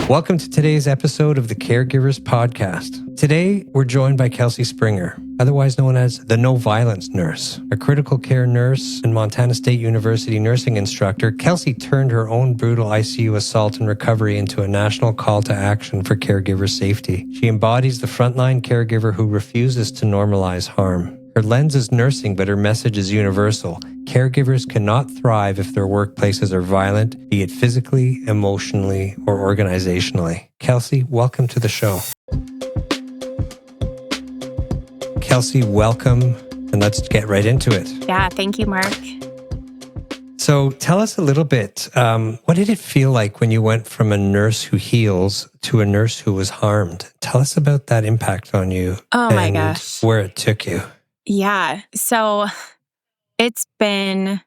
Welcome to today's episode of the Caregivers Podcast. Today, we're joined by Kelsey Springer, otherwise known as the No Violence Nurse. A critical care nurse and Montana State University nursing instructor, Kelsey turned her own brutal ICU assault and recovery into a national call to action for caregiver safety. She embodies the frontline caregiver who refuses to normalize harm. Her lens is nursing, but her message is universal. Caregivers cannot thrive if their workplaces are violent, be it physically, emotionally, or organizationally. Kelsey, welcome to the show. Kelsey, welcome, and let's get right into it. Yeah, thank you, Mark. So tell us a little bit, what did it feel like when you went from a nurse who heals to a nurse who was harmed? Tell us about that impact on you. Oh my gosh. Where it took you. Yeah, so it's been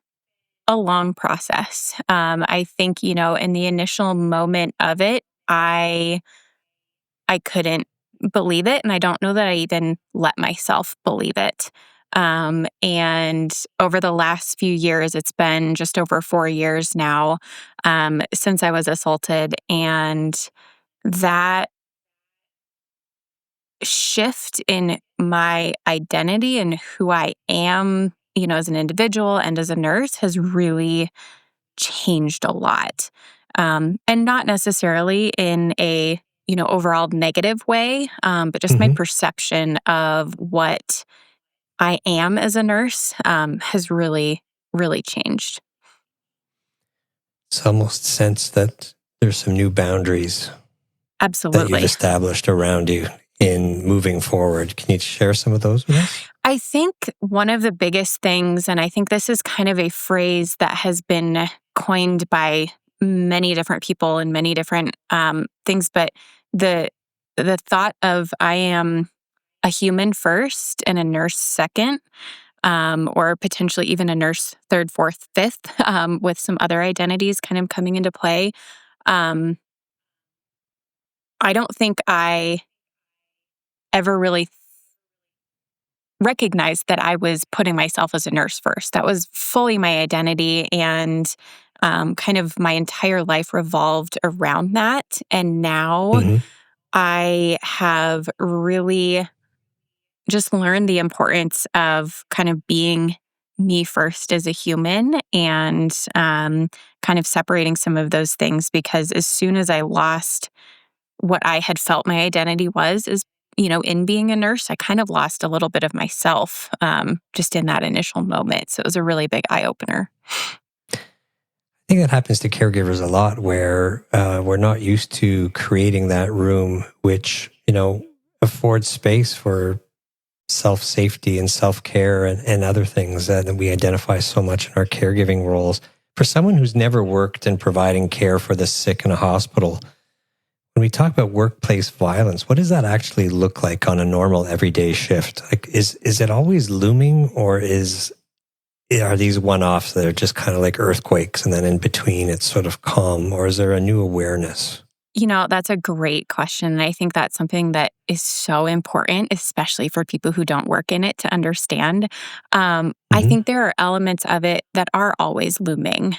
a long process. I think, in the initial moment of it, I couldn't believe it. And I don't know that I even let myself believe it. And over the last few years, it's been just over 4 years now, since I was assaulted. And that shift in my identity and who I am, as an individual and as a nurse has really changed a lot. And not necessarily in a, overall negative way, but just my perception of what I am as a nurse has really, really changed. It's almost sense that there's some new boundaries Absolutely that you've established around you in moving forward. Can you share some of those with us? I think one of the biggest things, and I think this is kind of a phrase that has been coined by many different people and many different things, but the thought of I am a human first and a nurse second, or potentially even a nurse third, fourth, fifth, with some other identities kind of coming into play. I don't think I ever really recognized that I was putting myself as a nurse first. That was fully my identity, and kind of my entire life revolved around that. And now I have really just learned the importance of kind of being me first as a human and kind of separating some of those things, because as soon as I lost what I had felt my identity was, in being a nurse, I kind of lost a little bit of myself just in that initial moment. So it was a really big eye-opener. I think that happens to caregivers a lot, where we're not used to creating that room, which, affords space for self-safety and self-care and other things that we identify so much in our caregiving roles. For someone who's never worked in providing care for the sick in a hospital, when we talk about workplace violence, what does that actually look like on a normal everyday shift? Like, is it always looming, or are these one-offs that are just kind of like earthquakes and then in between it's sort of calm, or is there a new awareness? That's a great question. And I think that's something that is so important, especially for people who don't work in it, to understand. I think there are elements of it that are always looming.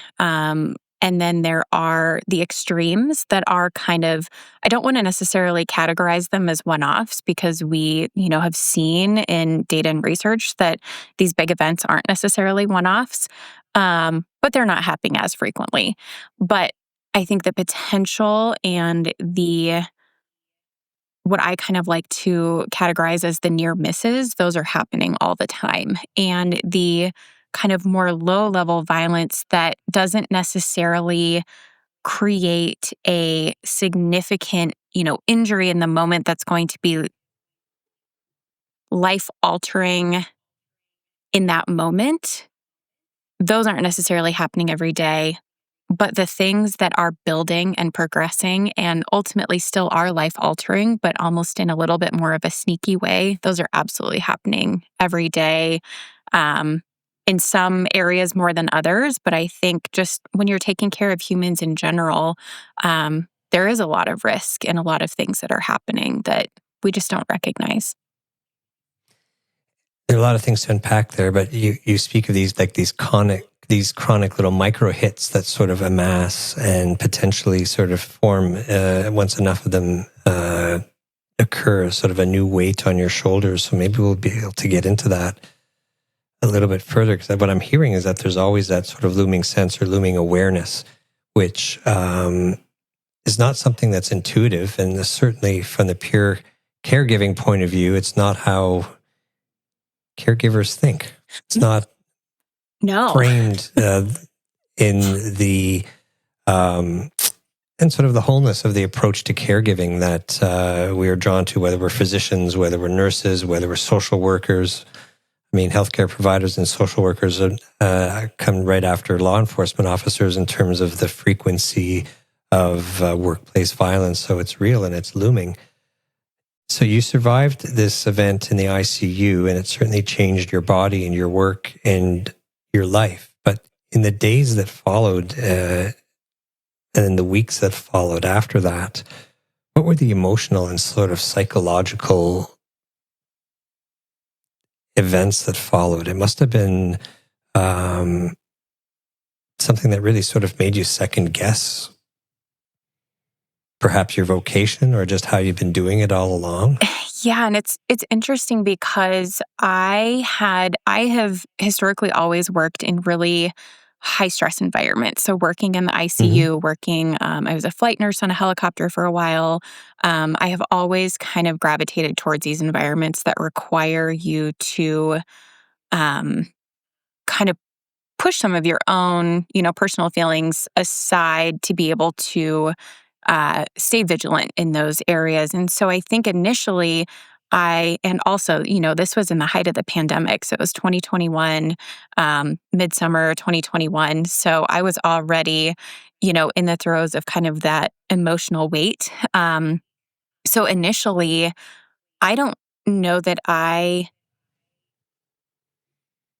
And then there are the extremes that are kind of, I don't want to necessarily categorize them as one-offs, because we, have seen in data and research that these big events aren't necessarily one-offs, but they're not happening as frequently. But I think the potential and what I kind of like to categorize as the near misses, those are happening all the time. And the kind of more low-level violence that doesn't necessarily create a significant, injury in the moment that's going to be life-altering in that moment, those aren't necessarily happening every day. But the things that are building and progressing and ultimately still are life-altering, but almost in a little bit more of a sneaky way, those are absolutely happening every day. In some areas more than others, but I think just when you're taking care of humans in general, there is a lot of risk and a lot of things that are happening that we just don't recognize. There are a lot of things to unpack there, but you speak of these these chronic little micro hits that sort of amass and potentially sort of form, once enough of them occur, sort of a new weight on your shoulders. So maybe we'll be able to get into that a little bit further, because what I'm hearing is that there's always that sort of looming sense or looming awareness, which is not something that's intuitive. And certainly from the pure caregiving point of view, it's not how caregivers think. It's not framed in the and sort of the wholeness of the approach to caregiving that we are drawn to, whether we're physicians, whether we're nurses, whether we're social workers. I mean, healthcare providers and social workers come right after law enforcement officers in terms of the frequency of workplace violence. So it's real and it's looming. So you survived this event in the ICU, and it certainly changed your body and your work and your life. But in the days that followed and in the weeks that followed after that, what were the emotional and sort of psychological events that followed? It must have been something that really sort of made you second guess perhaps your vocation or just how you've been doing it all along. Yeah, and it's interesting because I have historically always worked in really high stress environments. So working in the ICU, I was a flight nurse on a helicopter for a while. I have always kind of gravitated towards these environments that require you to kind of push some of your own, personal feelings aside to be able to stay vigilant in those areas. And so I think initially and also, this was in the height of the pandemic. So it was 2021, midsummer 2021. So I was already, in the throes of kind of that emotional weight. So initially, I don't know that I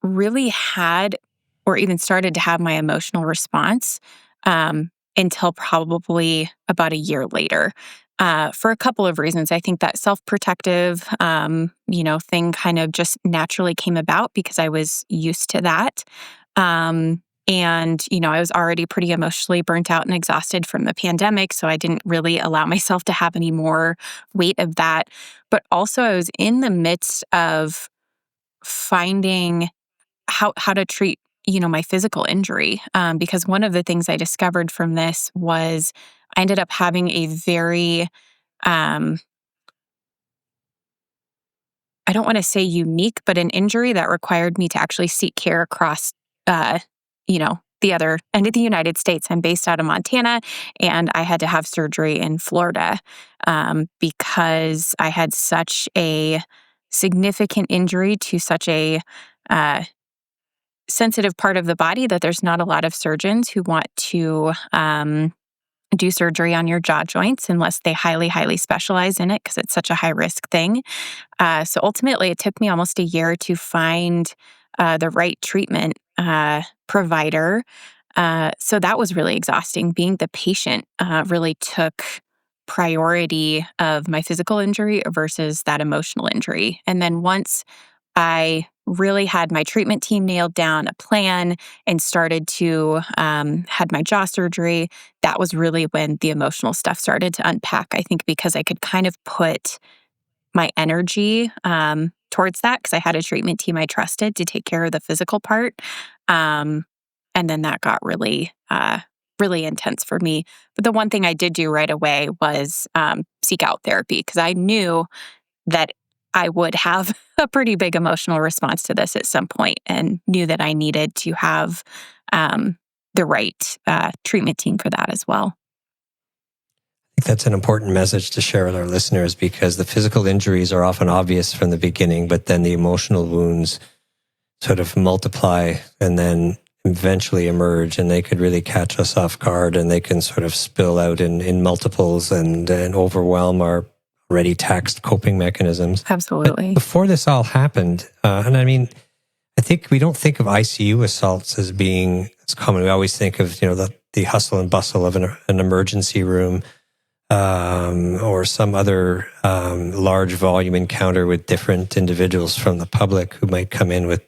really had or even started to have my emotional response until probably about a year later, for a couple of reasons. I think that self-protective, thing kind of just naturally came about because I was used to that. And, I was already pretty emotionally burnt out and exhausted from the pandemic, so I didn't really allow myself to have any more weight of that. But also I was in the midst of finding how to treat my physical injury, because one of the things I discovered from this was I ended up having a very I don't want to say unique, but an injury that required me to actually seek care across the other end of the United States. I'm based out of Montana, and I had to have surgery in Florida because I had such a significant injury to such a sensitive part of the body that there's not a lot of surgeons who want to do surgery on your jaw joints unless they highly, highly specialize in it because it's such a high risk thing. So ultimately, it took me almost a year to find the right treatment provider. So that was really exhausting. Being the patient really took priority of my physical injury versus that emotional injury. And then once I really had my treatment team nailed down, a plan, and started to had my jaw surgery, that was really when the emotional stuff started to unpack. I think because I could kind of put my energy towards that because I had a treatment team I trusted to take care of the physical part. And then that got really, really intense for me. But the one thing I did do right away was seek out therapy because I knew that I would have a pretty big emotional response to this at some point and knew that I needed to have the right treatment team for that as well. I think that's an important message to share with our listeners because the physical injuries are often obvious from the beginning, but then the emotional wounds sort of multiply and then eventually emerge, and they could really catch us off guard, and they can sort of spill out in multiples and overwhelm our already taxed coping mechanisms. Absolutely. But before this all happened, and I mean, I think we don't think of ICU assaults as being as common. We always think of the hustle and bustle of an emergency room, or some other large volume encounter with different individuals from the public who might come in with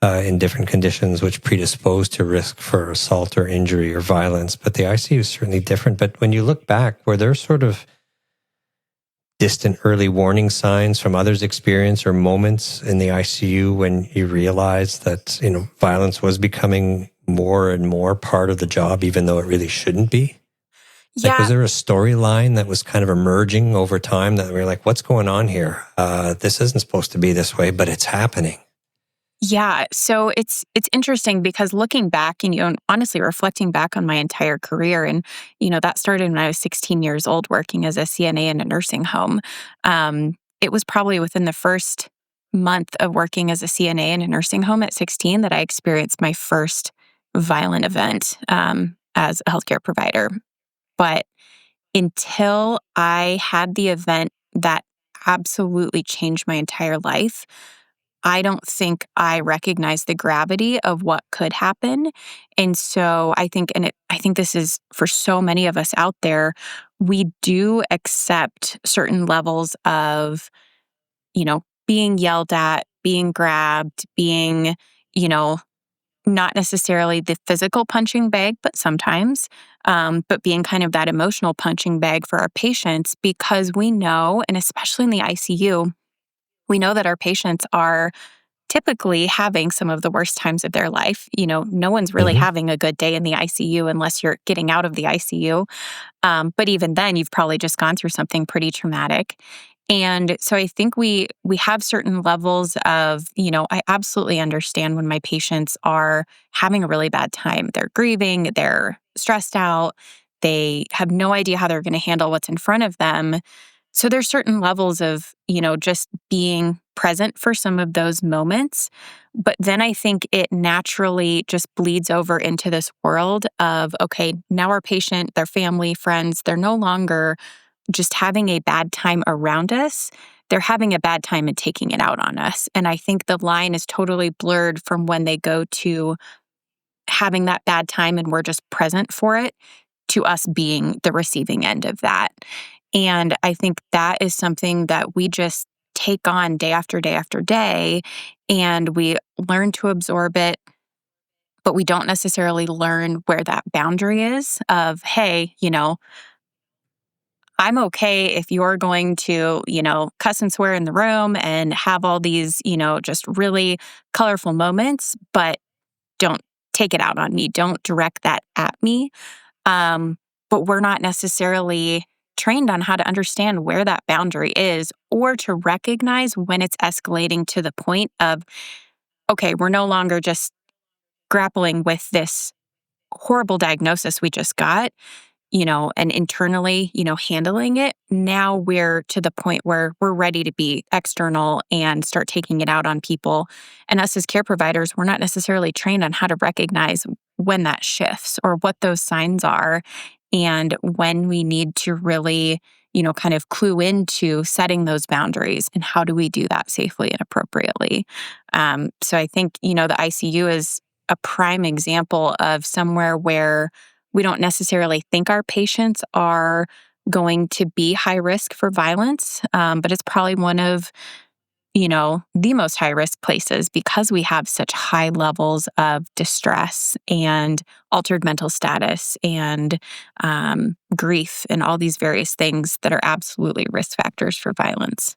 in different conditions which predispose to risk for assault or injury or violence. But the ICU is certainly different. But when you look back, were there sort of distant early warning signs from others' experience or moments in the ICU when you realized that, violence was becoming more and more part of the job, even though it really shouldn't be? Yeah. Was there a storyline that was kind of emerging over time that we were like, what's going on here? This isn't supposed to be this way, but it's happening. Yeah. So it's interesting because looking back and, honestly reflecting back on my entire career, and, that started when I was 16 years old working as a CNA in a nursing home. It was probably within the first month of working as a CNA in a nursing home at 16 that I experienced my first violent event as a healthcare provider. But until I had the event that absolutely changed my entire life, I don't think I recognized the gravity of what could happen. And so I think, I think this is for so many of us out there, we do accept certain levels of, being yelled at, being grabbed, being, you know, not necessarily the physical punching bag, but sometimes, but being kind of that emotional punching bag for our patients, because we know, and especially in the ICU, we know that our patients are typically having some of the worst times of their life. No one's really Mm-hmm. having a good day in the ICU unless you're getting out of the ICU. But even then, you've probably just gone through something pretty traumatic. And so I think we have certain levels of, I absolutely understand when my patients are having a really bad time. They're grieving, they're stressed out, they have no idea how they're going to handle what's in front of them. So there's certain levels of, just being present for some of those moments. But then I think it naturally just bleeds over into this world of, okay, now our patient, their family, friends, they're no longer just having a bad time around us. They're having a bad time and taking it out on us. And I think the line is totally blurred from when they go to having that bad time and we're just present for it to us being the receiving end of that. And I think that is something that we just take on day after day after day, and we learn to absorb it, but we don't necessarily learn where that boundary is of, hey, I'm okay if you're going to, cuss and swear in the room and have all these, just really colorful moments, but don't take it out on me. Don't direct that at me. But we're not necessarily trained on how to understand where that boundary is or to recognize when it's escalating to the point of, okay, we're no longer just grappling with this horrible diagnosis we just got, and internally, handling it. Now we're to the point where we're ready to be external and start taking it out on people. And us as care providers, we're not necessarily trained on how to recognize when that shifts or what those signs are and when we need to really, kind of clue into setting those boundaries and how do we do that safely and appropriately. So I think, the ICU is a prime example of somewhere where we don't necessarily think our patients are going to be high risk for violence, but it's probably one of, the most high risk places because we have such high levels of distress and altered mental status and grief and all these various things that are absolutely risk factors for violence.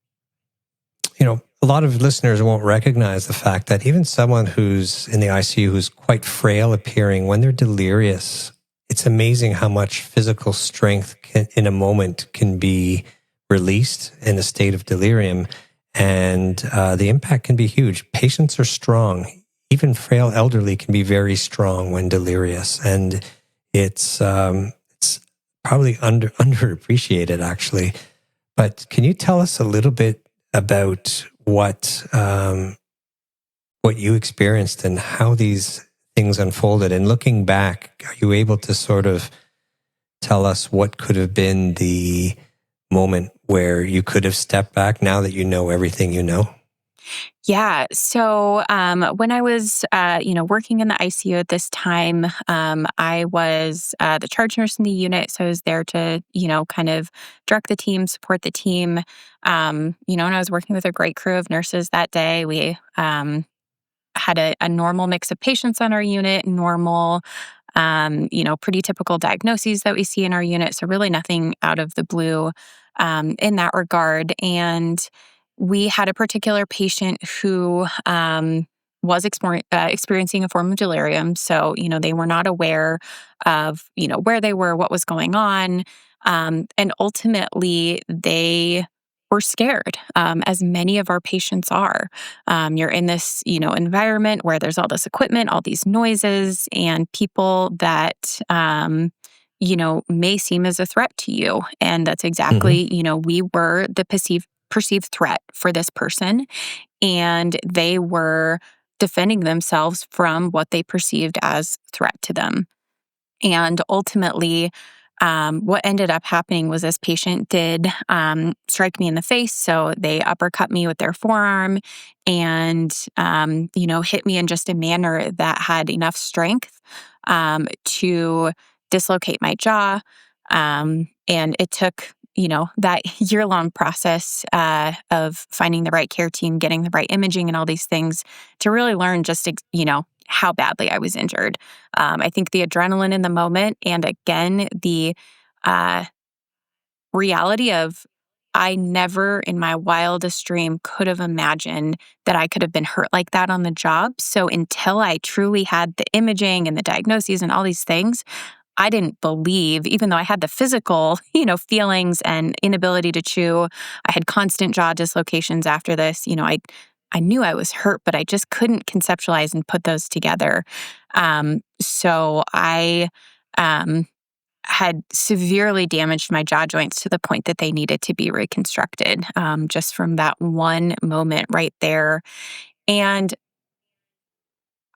A lot of listeners won't recognize the fact that even someone who's in the ICU who's quite frail appearing, when they're delirious, it's amazing how much physical strength in a moment can be released in a state of delirium. And the impact can be huge. Patients are strong. Even frail elderly can be very strong when delirious. And it's probably underappreciated, actually. But can you tell us a little bit about what you experienced and how these things unfolded? And looking back, are you able to sort of tell us what could have been the moment where you could have stepped back now that you know everything you know? Yeah. So when I was, working in the ICU at this time, I was the charge nurse in the unit. So I was there to, kind of direct the team, support the team. And I was working with a great crew of nurses that day. We had a normal mix of patients on our unit, normal, pretty typical diagnoses that we see in our unit. So really nothing out of the blue in that regard. And we had a particular patient who was experiencing a form of delirium. So, they were not aware of, where they were, what was going on. And ultimately, they were scared, as many of our patients are. You're in this, environment where there's all this equipment, all these noises, and people that, may seem as a threat to you. And that's exactly, we were the perceived threat for this person, and they were defending themselves from what they perceived as threat to them. And ultimately, what ended up happening was this patient did strike me in the face. So they uppercut me with their forearm and, hit me in just a manner that had enough strength to dislocate my jaw. And it took, that year-long process of finding the right care team, getting the right imaging and all these things to really learn just, how badly I was injured. I think the adrenaline in the moment, and again, the reality of I never in my wildest dream could have imagined that I could have been hurt like that on the job. So until I truly had the imaging and the diagnoses and all these things, I didn't believe, even though I had the physical, feelings and inability to chew. I had constant jaw dislocations after this. I knew I was hurt, but I just couldn't conceptualize and put those together. So I had severely damaged my jaw joints to the point that they needed to be reconstructed, just from that one moment right there. And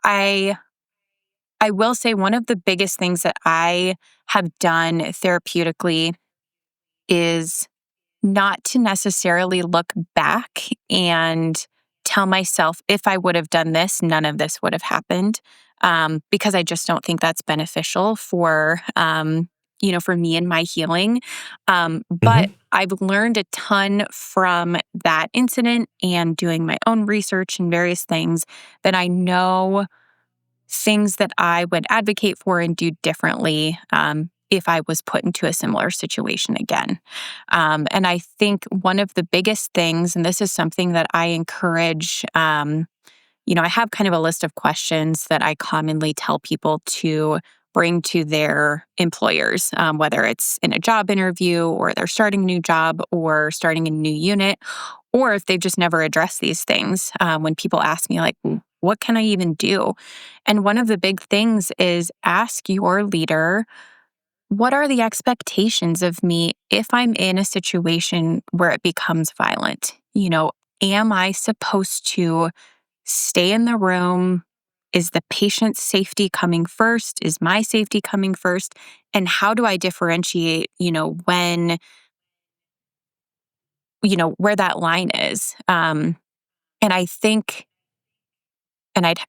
I will say one of the biggest things that I have done therapeutically is not to necessarily look back and tell myself, if I would have done this, none of this would have happened, because I just don't think that's beneficial for, for me and my healing. But I've learned a ton from that incident and doing my own research and various things that I know things that I would advocate for and do differently if I was put into a similar situation again. And I think one of the biggest things, and this is something that I encourage, I have kind of a list of questions that I commonly tell people to bring to their employers, whether it's in a job interview or they're starting a new job or starting a new unit, or if they've just never addressed these things. When people ask me, like, what can I even do? And one of the big things is ask your leader, what are the expectations of me if I'm in a situation where it becomes violent? Am I supposed to stay in the room? Is the patient's safety coming first? Is my safety coming first? And how do I differentiate, when, where that line is? And I think, and I'd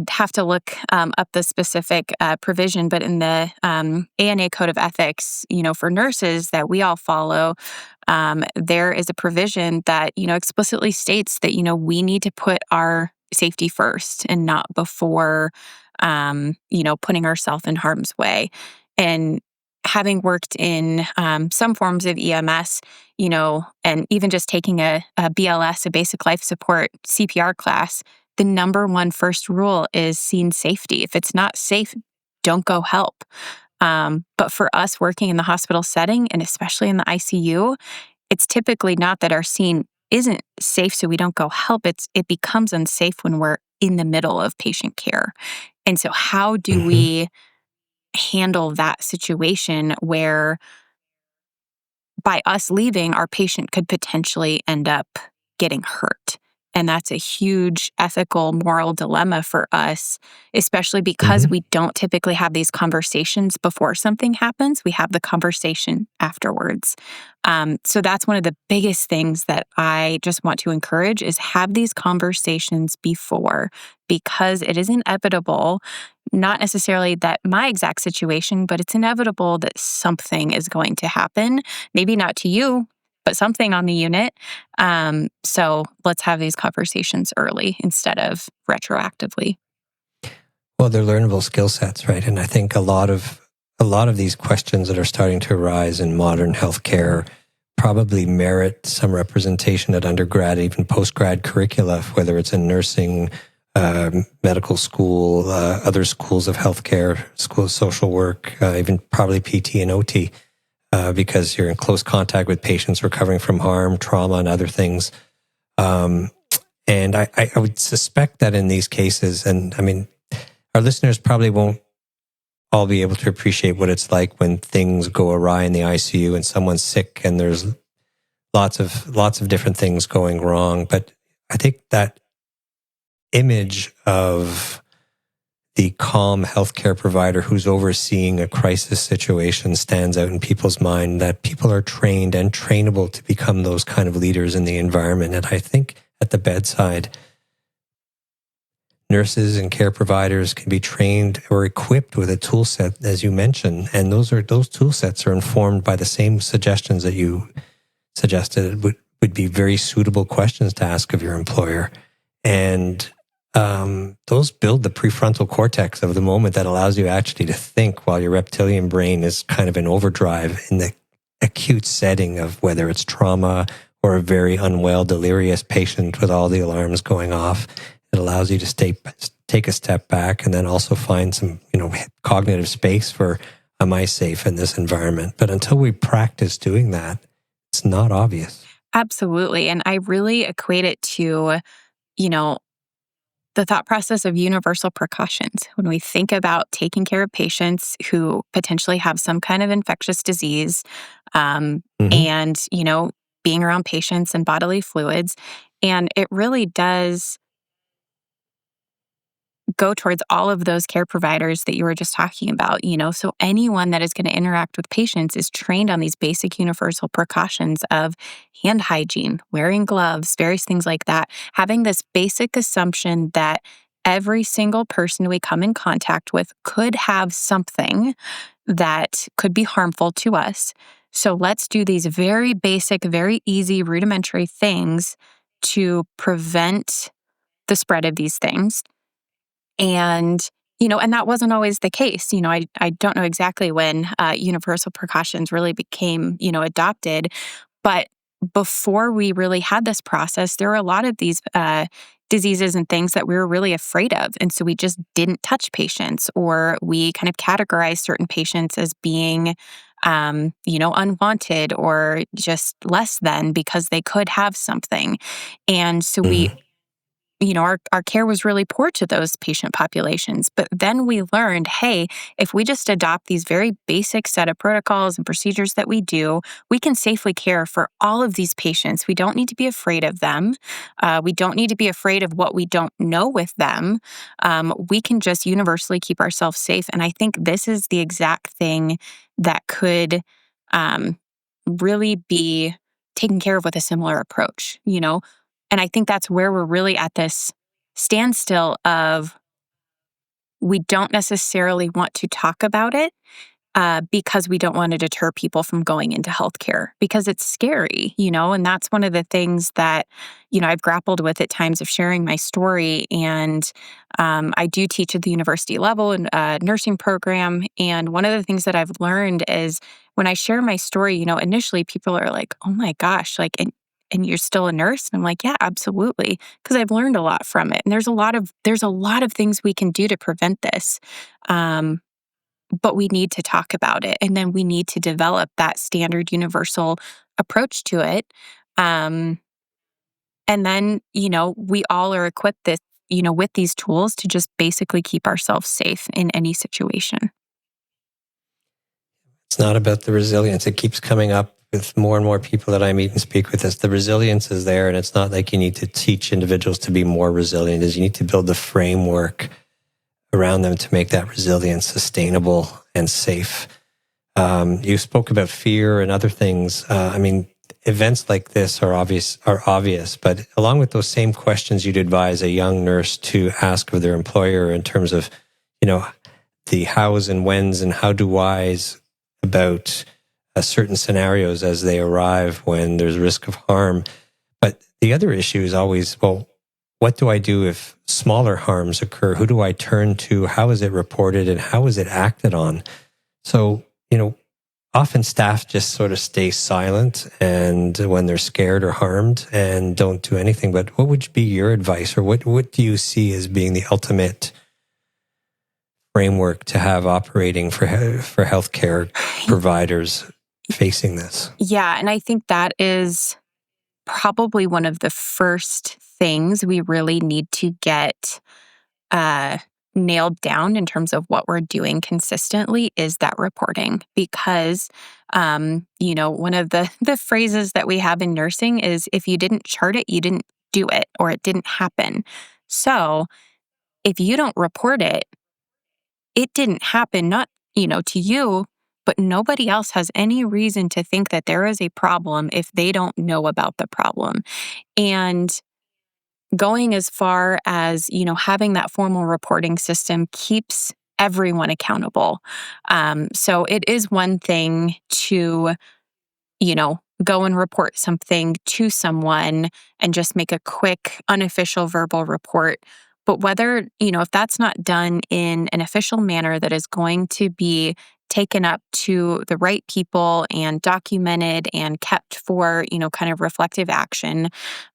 have to look up the specific provision, but in the ANA Code of Ethics, for nurses that we all follow, there is a provision that, explicitly states that, we need to put our safety first and not before, putting ourselves in harm's way. And having worked in some forms of EMS, and even just taking a BLS, a basic life support CPR class, the number one first rule is scene safety. If it's not safe, don't go help. But for us working in the hospital setting, and especially in the ICU, it's typically not that our scene isn't safe so we don't go help. It becomes unsafe when we're in the middle of patient care. And so how do we handle that situation where by us leaving, our patient could potentially end up getting hurt? And that's a huge ethical, moral dilemma for us, especially because we don't typically have these conversations before something happens. We have the conversation afterwards. So that's one of the biggest things that I just want to encourage is have these conversations before, because it is inevitable, not necessarily that my exact situation, but it's inevitable that something is going to happen. Maybe not to you, but something on the unit. So let's have these conversations early instead of retroactively. Well, they're learnable skill sets, right? And I think a lot of these questions that are starting to arise in modern healthcare probably merit some representation at undergrad, even post-grad curricula, whether it's in nursing, medical school, other schools of healthcare, school of social work, even probably PT and OT, because you're in close contact with patients recovering from harm, trauma, and other things. And I would suspect that in these cases, and I mean, our listeners probably won't all be able to appreciate what it's like when things go awry in the ICU and someone's sick and there's lots of different things going wrong. But I think that image of the calm healthcare provider who's overseeing a crisis situation stands out in people's mind, that people are trained and trainable to become those kind of leaders in the environment. And I think at the bedside, nurses and care providers can be trained or equipped with a tool set, as you mentioned, and those tool sets are informed by the same suggestions that you suggested would be very suitable questions to ask of your employer. And those build the prefrontal cortex of the moment that allows you actually to think while your reptilian brain is kind of in overdrive in the acute setting of whether it's trauma or a very unwell, delirious patient with all the alarms going off. It allows you to take a step back and then also find some, cognitive space for, am I safe in this environment? But until we practice doing that, it's not obvious. Absolutely. And I really equate it to, the thought process of universal precautions. When we think about taking care of patients who potentially have some kind of infectious disease, and, being around patients and bodily fluids, and it really does go towards all of those care providers that you were just talking about, so anyone that is going to interact with patients is trained on these basic universal precautions of hand hygiene, wearing gloves, various things like that, having this basic assumption that every single person we come in contact with could have something that could be harmful to us. So let's do these very basic, very easy, rudimentary things to prevent the spread of these things. And, and that wasn't always the case. I don't know exactly when universal precautions really became, adopted. But before we really had this process, there were a lot of these diseases and things that we were really afraid of. And so we just didn't touch patients, or we kind of categorized certain patients as being, unwanted or just less than because they could have something. And so our care was really poor to those patient populations. But then we learned, hey, if we just adopt these very basic set of protocols and procedures that we do, we can safely care for all of these patients. We don't need to be afraid of them. We don't need to be afraid of what we don't know with them. We can just universally keep ourselves safe. And I think this is the exact thing that could really be taken care of with a similar approach, And I think that's where we're really at this standstill of we don't necessarily want to talk about it because we don't want to deter people from going into healthcare because it's scary, and that's one of the things that, I've grappled with at times of sharing my story. And I do teach at the university level in a nursing program. And one of the things that I've learned is when I share my story, initially people are like, oh my gosh, and you're still a nurse? And I'm like, yeah, absolutely. Because I've learned a lot from it. And there's a lot of things we can do to prevent this. But we need to talk about it. And then we need to develop that standard universal approach to it. And then, we all are equipped with these tools to just basically keep ourselves safe in any situation. It's not about the resilience. It keeps coming up with more and more people that I meet and speak with us. The resilience is there, and it's not like you need to teach individuals to be more resilient. Is you need to build the framework around them to make that resilience sustainable and safe. You spoke about fear and other things. Events like this are obvious, but along with those same questions, you'd advise a young nurse to ask of their employer in terms of, the hows and whens and how do whys about certain scenarios as they arrive when there's risk of harm. But the other issue is always, well, what do I do if smaller harms occur? Who do I turn to? How is it reported and how is it acted on? So, often staff just sort of stay silent and when they're scared or harmed and don't do anything. But what would be your advice, or what do you see as being the ultimate framework to have operating for healthcare providers facing this? Yeah, and I think that is probably one of the first things we really need to get nailed down in terms of what we're doing consistently is that reporting. Because, one of the phrases that we have in nursing is, if you didn't chart it, you didn't do it, or it didn't happen. So if you don't report it, it didn't happen, not, to you, but nobody else has any reason to think that there is a problem if they don't know about the problem. And going as far as, having that formal reporting system keeps everyone accountable. So it is one thing to, go and report something to someone and just make a quick, unofficial verbal report. But whether, if that's not done in an official manner that is going to be taken up to the right people and documented and kept for, kind of reflective action,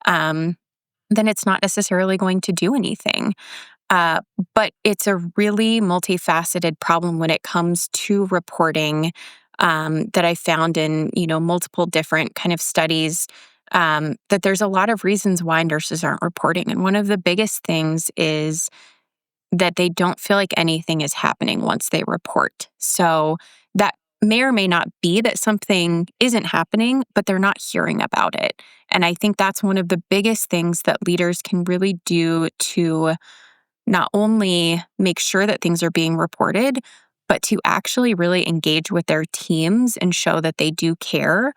then it's not necessarily going to do anything. But it's a really multifaceted problem when it comes to reporting, that I found in, multiple different kind of studies, that there's a lot of reasons why nurses aren't reporting. And one of the biggest things is that they don't feel like anything is happening once they report. So that may or may not be that something isn't happening, but they're not hearing about it. And I think that's one of the biggest things that leaders can really do to not only make sure that things are being reported, but to actually really engage with their teams and show that they do care,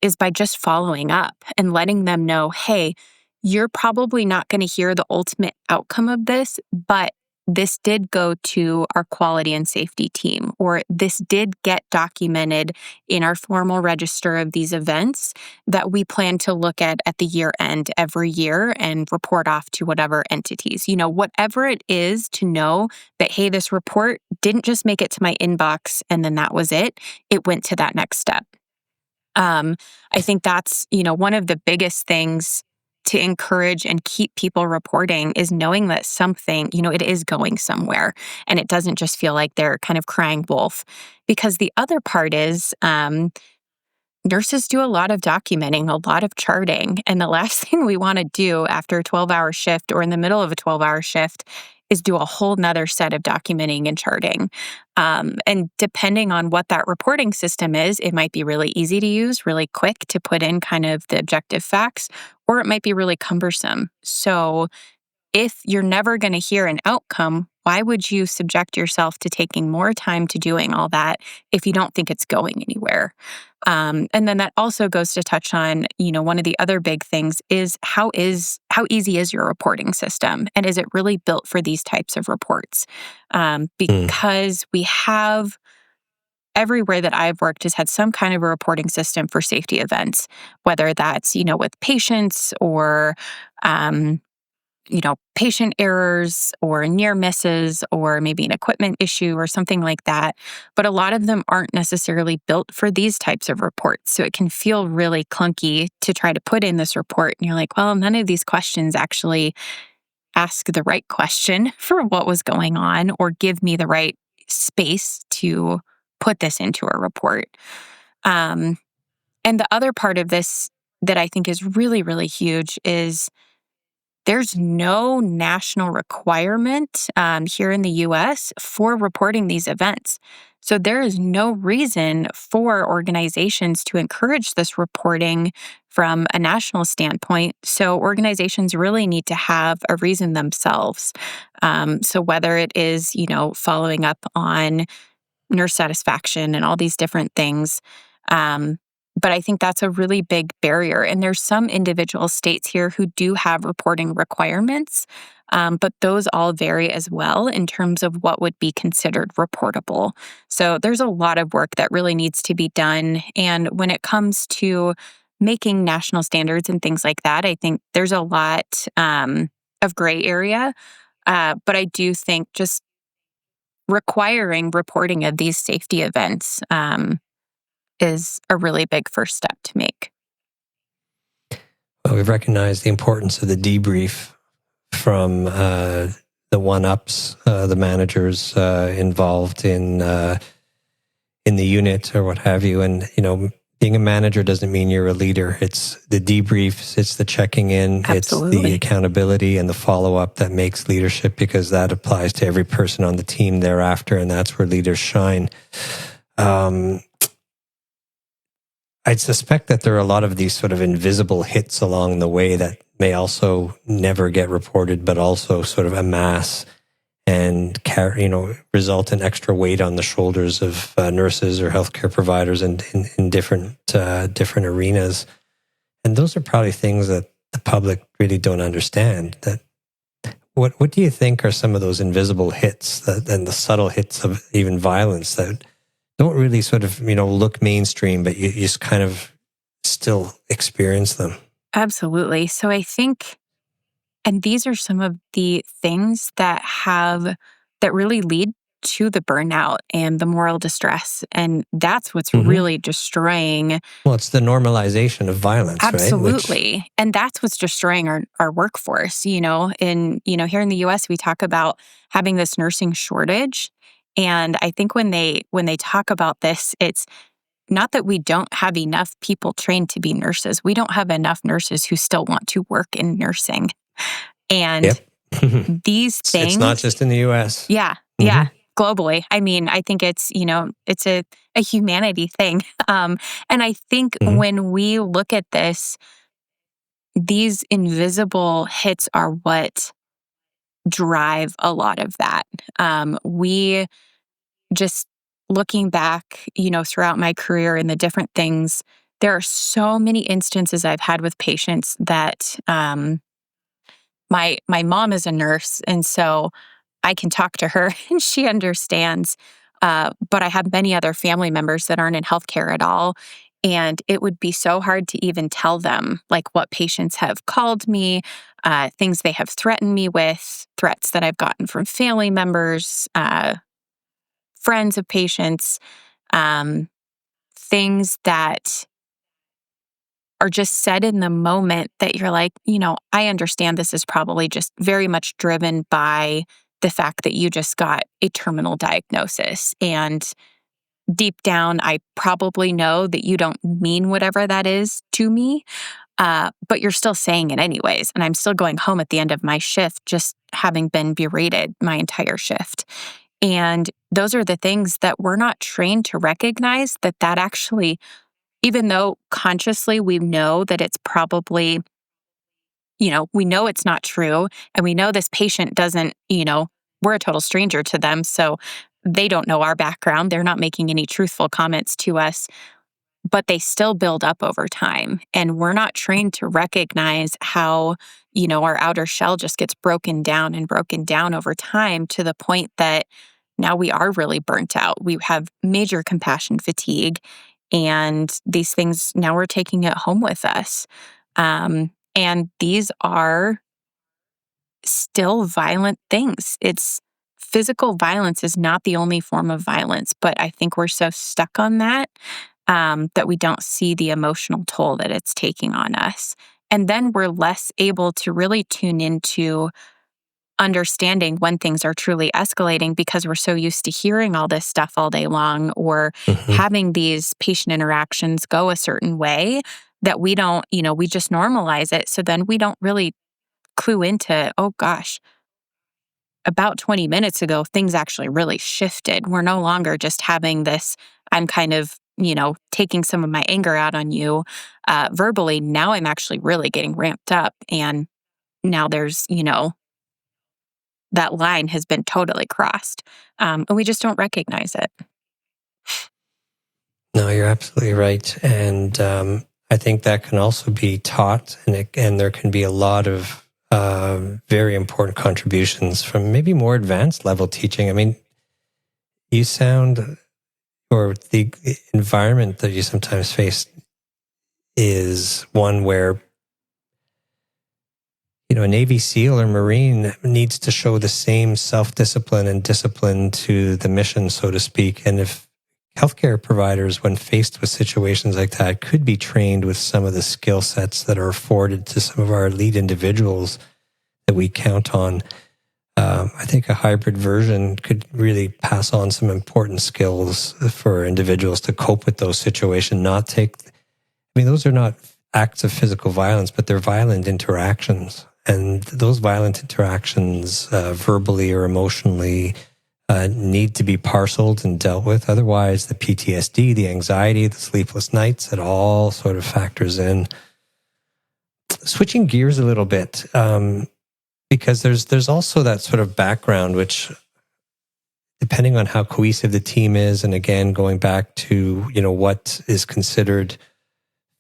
is by just following up and letting them know, hey, you're probably not going to hear the ultimate outcome of this, but this did go to our quality and safety team, or this did get documented in our formal register of these events that we plan to look at the year end every year and report off to whatever entities. Whatever it is to know that, hey, this report didn't just make it to my inbox and then that was it. It went to that next step. I think that's, one of the biggest things to encourage and keep people reporting is knowing that something, it is going somewhere and it doesn't just feel like they're kind of crying wolf. Because the other part is, nurses do a lot of documenting, a lot of charting. And the last thing we want to do after a 12-hour shift or in the middle of a 12-hour shift is do a whole nother set of documenting and charting. And depending on what that reporting system is, it might be really easy to use, really quick to put in kind of the objective facts, or it might be really cumbersome. So if you're never going to hear an outcome, why would you subject yourself to taking more time to doing all that if you don't think it's going anywhere? And then that also goes to touch on, one of the other big things is how easy is your reporting system? And is it really built for these types of reports? Because we have, everywhere that I've worked has had some kind of a reporting system for safety events, whether that's, with patients or, patient errors or near misses or maybe an equipment issue or something like that. But a lot of them aren't necessarily built for these types of reports. So it can feel really clunky to try to put in this report. And you're like, well, none of these questions actually ask the right question for what was going on or give me the right space to put this into a report. And the other part of this that I think is really, really huge is there's no national requirement here in the US for reporting these events. So there is no reason for organizations to encourage this reporting from a national standpoint. So organizations really need to have a reason themselves. So whether it is, following up on nurse satisfaction and all these different things, But I think that's a really big barrier. And there's some individual states here who do have reporting requirements, but those all vary as well in terms of what would be considered reportable. So there's a lot of work that really needs to be done. And when it comes to making national standards and things like that, I think there's a lot of gray area. But I do think just requiring reporting of these safety events is a really big first step to make. Well, we've recognized the importance of the debrief from the one-ups, the managers involved in the unit or what have you. And, being a manager doesn't mean you're a leader. It's the debriefs, it's the checking in, Absolutely. It's the accountability and the follow-up that makes leadership, because that applies to every person on the team thereafter, and that's where leaders shine. I'd suspect that there are a lot of these sort of invisible hits along the way that may also never get reported, but also sort of amass and result in extra weight on the shoulders of nurses or healthcare providers in different arenas. And those are probably things that the public really don't understand. That what do you think are some of those invisible hits and the subtle hits of even violence that don't really sort of, look mainstream, but you just kind of still experience them? Absolutely. So I think, and these are some of the things that really lead to the burnout and the moral distress. And that's what's really destroying. Well, it's the normalization of violence, Absolutely. right? And that's what's destroying our workforce. Here in the US, we talk about having this nursing shortage. And I think when they talk about this, it's not that we don't have enough people trained to be nurses. We don't have enough nurses who still want to work in nursing. And these things... It's not just in the US. Yeah, globally. I mean, I think it's, it's a humanity thing. And I think when we look at this, these invisible hits are what drive a lot of that. We just looking back, throughout my career and the different things, there are so many instances I've had with patients that my mom is a nurse, and so I can talk to her and she understands. But I have many other family members that aren't in healthcare at all. And it would be so hard to even tell them, like, what patients have called me, things they have threatened me with, threats that I've gotten from family members, friends of patients, things that are just said in the moment that you're like, I understand this is probably just very much driven by the fact that you just got a terminal diagnosis. And deep down, I probably know that you don't mean whatever that is to me, but you're still saying it anyways. And I'm still going home at the end of my shift, just having been berated my entire shift. And those are the things that we're not trained to recognize, that actually, even though consciously we know that it's probably, we know it's not true, and we know this patient doesn't, we're a total stranger to them, so they don't know our background. They're not making any truthful comments to us, but they still build up over time. And we're not trained to recognize how, our outer shell just gets broken down over time, to the point that now we are really burnt out. We have major compassion fatigue, and these things, now we're taking it home with us. And these are still violent things. Physical violence is not the only form of violence, but I think we're so stuck on that, that we don't see the emotional toll that it's taking on us. And then we're less able to really tune into understanding when things are truly escalating, because we're so used to hearing all this stuff all day long, or having these patient interactions go a certain way, that we don't, we just normalize it. So then we don't really clue into, oh gosh, about 20 minutes ago, things actually really shifted. We're no longer just having this, I'm kind of, taking some of my anger out on you verbally. Now I'm actually really getting ramped up. And now there's, that line has been totally crossed. And we just don't recognize it. No, you're absolutely right. And I think that can also be taught, and there can be a lot of very important contributions from maybe more advanced level teaching. I mean, you sound, or the environment that you sometimes face is one where, a Navy SEAL or Marine needs to show the same self-discipline and discipline to the mission, so to speak. And if healthcare providers, when faced with situations like that, could be trained with some of the skill sets that are afforded to some of our elite individuals that we count on, I think a hybrid version could really pass on some important skills for individuals to cope with those situations. Those are not acts of physical violence, but they're violent interactions. And those violent interactions, verbally or emotionally, need to be parceled and dealt with. Otherwise, the PTSD, the anxiety, the sleepless nights, it all sort of factors in. Switching gears a little bit, because there's also that sort of background, which, depending on how cohesive the team is, and again, going back to, what is considered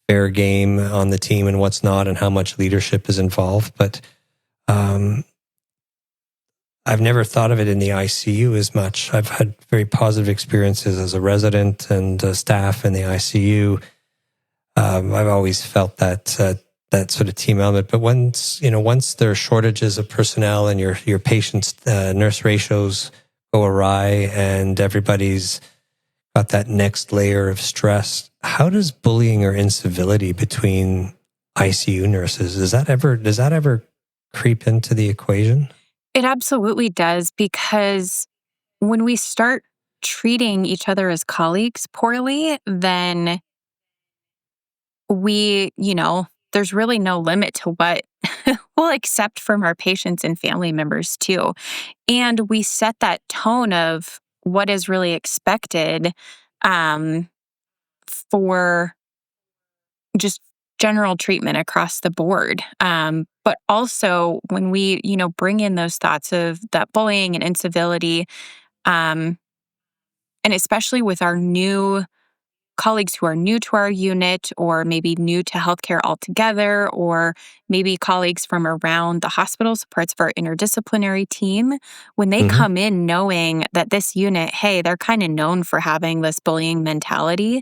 fair game on the team and what's not, and how much leadership is involved. But I've never thought of it in the ICU as much. I've had very positive experiences as a resident and staff in the ICU. I've always felt that sort of team element. But once there are shortages of personnel and your patients' nurse ratios go awry and everybody's got that next layer of stress, how does bullying or incivility between ICU nurses, does that ever creep into the equation? It absolutely does, because when we start treating each other as colleagues poorly, then there's really no limit to what we'll accept from our patients and family members too. And we set that tone of what is really expected for just general treatment across the board. But also when we, bring in those thoughts of that bullying and incivility, and especially with our new colleagues who are new to our unit, or maybe new to healthcare altogether, or maybe colleagues from around the hospitals, parts of our interdisciplinary team, when they come in knowing that this unit, hey, they're kind of known for having this bullying mentality,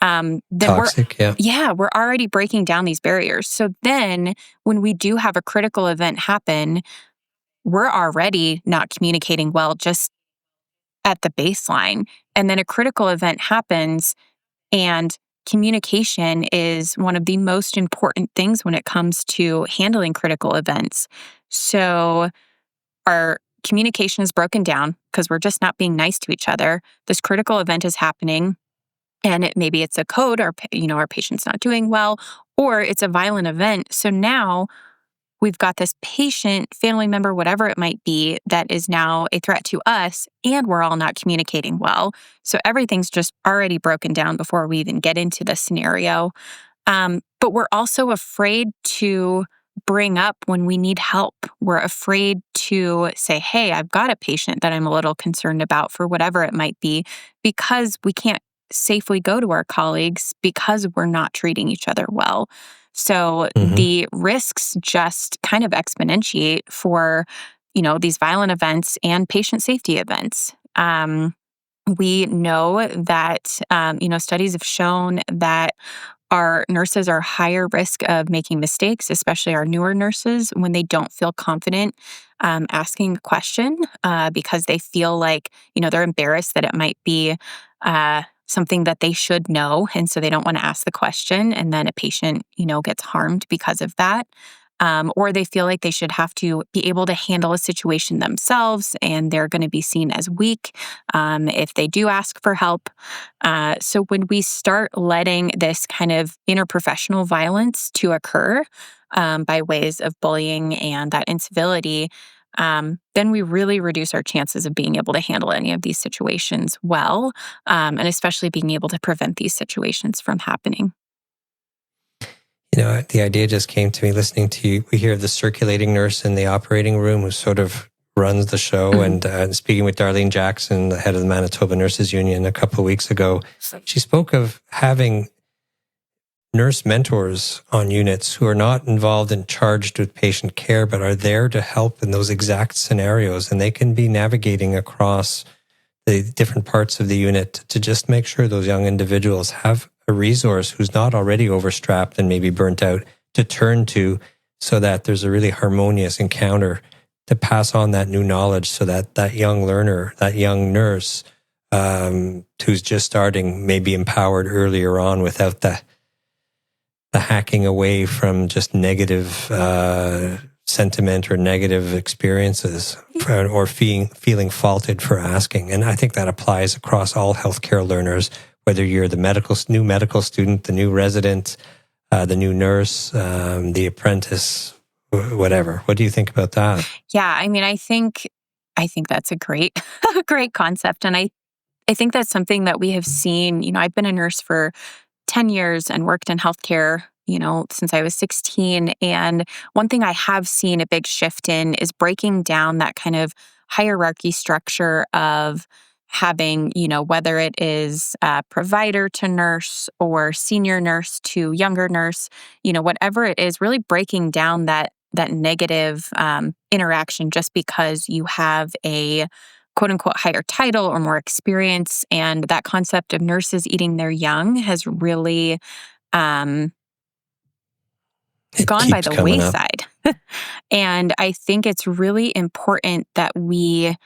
then Toxic, yeah. we're already breaking down these barriers. So then when we do have a critical event happen, we're already not communicating well just at the baseline. And then a critical event happens, and communication is one of the most important things when it comes to handling critical events. So our communication is broken down because we're just not being nice to each other. This critical event is happening, and maybe it's a code, or our patient's not doing well, or it's a violent event. So now we've got this patient, family member, whatever it might be, that is now a threat to us, and we're all not communicating well. So everything's just already broken down before we even get into the scenario. But we're also afraid to bring up when we need help. We're afraid to say, hey, I've got a patient that I'm a little concerned about, for whatever it might be, because we can't safely go to our colleagues because we're not treating each other well. So the risks just kind of exponentiate for, these violent events and patient safety events. We know that, studies have shown that our nurses are higher risk of making mistakes, especially our newer nurses, when they don't feel confident asking a question, because they feel like, they're embarrassed that it might be something that they should know. And so they don't want to ask the question. And then a patient, gets harmed because of that. Or they feel like they should have to be able to handle a situation themselves, and they're going to be seen as weak if they do ask for help. So when we start letting this kind of interprofessional violence to occur by ways of bullying and that incivility, then we really reduce our chances of being able to handle any of these situations well, and especially being able to prevent these situations from happening. The idea just came to me listening to you. We hear the circulating nurse in the operating room who's sort of runs the show. And speaking with Darlene Jackson, the head of the Manitoba Nurses Union, a couple of weeks ago, she spoke of having nurse mentors on units who are not involved and charged with patient care, but are there to help in those exact scenarios. And they can be navigating across the different parts of the unit to just make sure those young individuals have a resource who's not already overstrapped and maybe burnt out to turn to, so that there's a really harmonious encounter to pass on that new knowledge, so that that young learner, that young nurse who's just starting may be empowered earlier on without the hacking away from just negative sentiment or negative experiences, or feeling faulted for asking. And I think that applies across all healthcare learners, whether you're the new medical student, the new resident, the new nurse, the apprentice, whatever. What do you think about that? Yeah, I mean, I think that's a great great concept, and I think that's something that we have seen. I've been a nurse for 10 years and worked in healthcare, since I was 16. And one thing I have seen a big shift in is breaking down that kind of hierarchy structure of having, whether it is provider to nurse or senior nurse to younger nurse, whatever it is, really breaking down that negative interaction just because you have a quote unquote higher title or more experience. And that concept of nurses eating their young has really gone by the wayside. And I think it's really important that we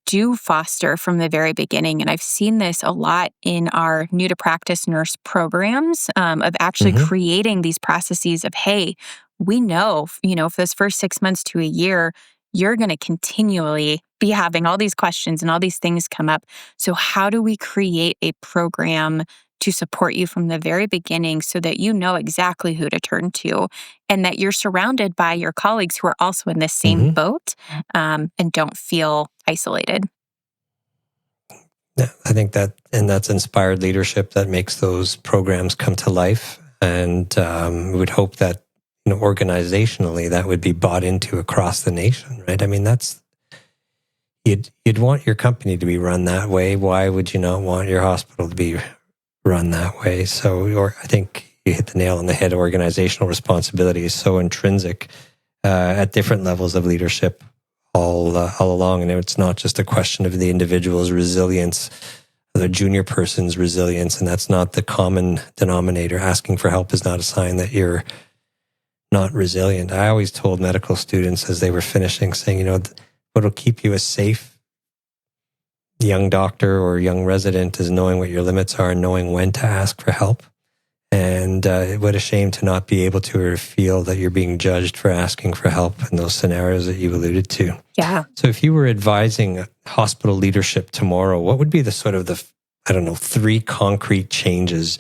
do foster from the very beginning. And I've seen this a lot in our new to practice nurse programs, of actually creating these processes of, hey, we know, for this first 6 months to a year, you're going to continually be having all these questions and all these things come up. So how do we create a program to support you from the very beginning so that you know exactly who to turn to, and that you're surrounded by your colleagues who are also in this same boat, and don't feel isolated? Yeah, I think that's inspired leadership that makes those programs come to life. And we would hope that, organizationally, that would be bought into across the nation, right? I mean, you'd want your company to be run that way. Why would you not want your hospital to be run that way? So, I think you hit the nail on the head. Organizational responsibility is so intrinsic at different levels of leadership all along. And it's not just a question of the individual's resilience, the junior person's resilience, and that's not the common denominator. Asking for help is not a sign that you're not resilient. I always told medical students as they were finishing, saying, what'll keep you a safe young doctor or young resident is knowing what your limits are and knowing when to ask for help. And what a shame to not be able to, or feel that you're being judged for asking for help in those scenarios that you alluded to. Yeah. So if you were advising hospital leadership tomorrow, what would be the sort of 3 concrete changes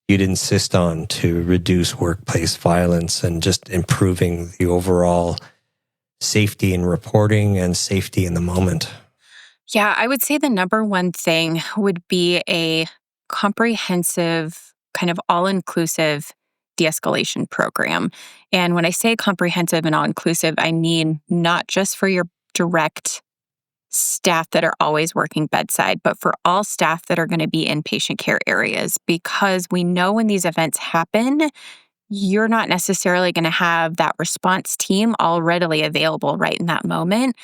you'd insist on to reduce workplace violence and just improving the overall safety in reporting and safety in the moment? Yeah, I would say the number one thing would be a comprehensive, kind of all-inclusive de-escalation program. And when I say comprehensive and all-inclusive, I mean not just for your direct staff that are always working bedside, but for all staff that are going to be in patient care areas. Because we know when these events happen, you're not necessarily going to have that response team all readily available right in that moment.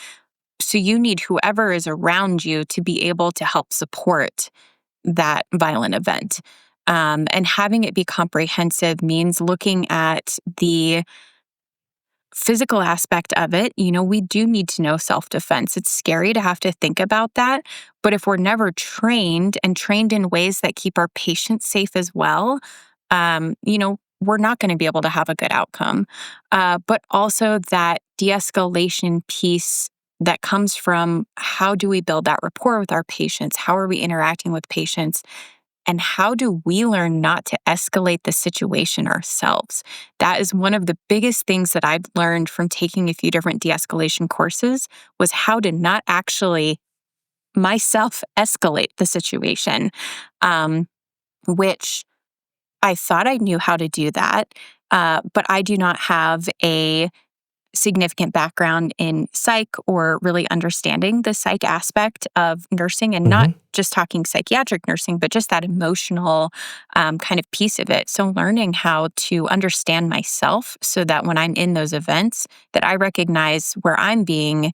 So you need whoever is around you to be able to help support that violent event. And having it be comprehensive means looking at the physical aspect of it. We do need to know self-defense. It's scary to have to think about that. But if we're never trained in ways that keep our patients safe as well, we're not going to be able to have a good outcome. But also that de-escalation piece that comes from, how do we build that rapport with our patients? How are we interacting with patients? And how do we learn not to escalate the situation ourselves? That is one of the biggest things that I've learned from taking a few different de-escalation courses, was how to not actually myself escalate the situation, which I thought I knew how to do that, but I do not have a significant background in psych or really understanding the psych aspect of nursing, and not Mm-hmm. just talking psychiatric nursing, but just that emotional kind of piece of it. So learning how to understand myself so that when I'm in those events, that I recognize where I'm getting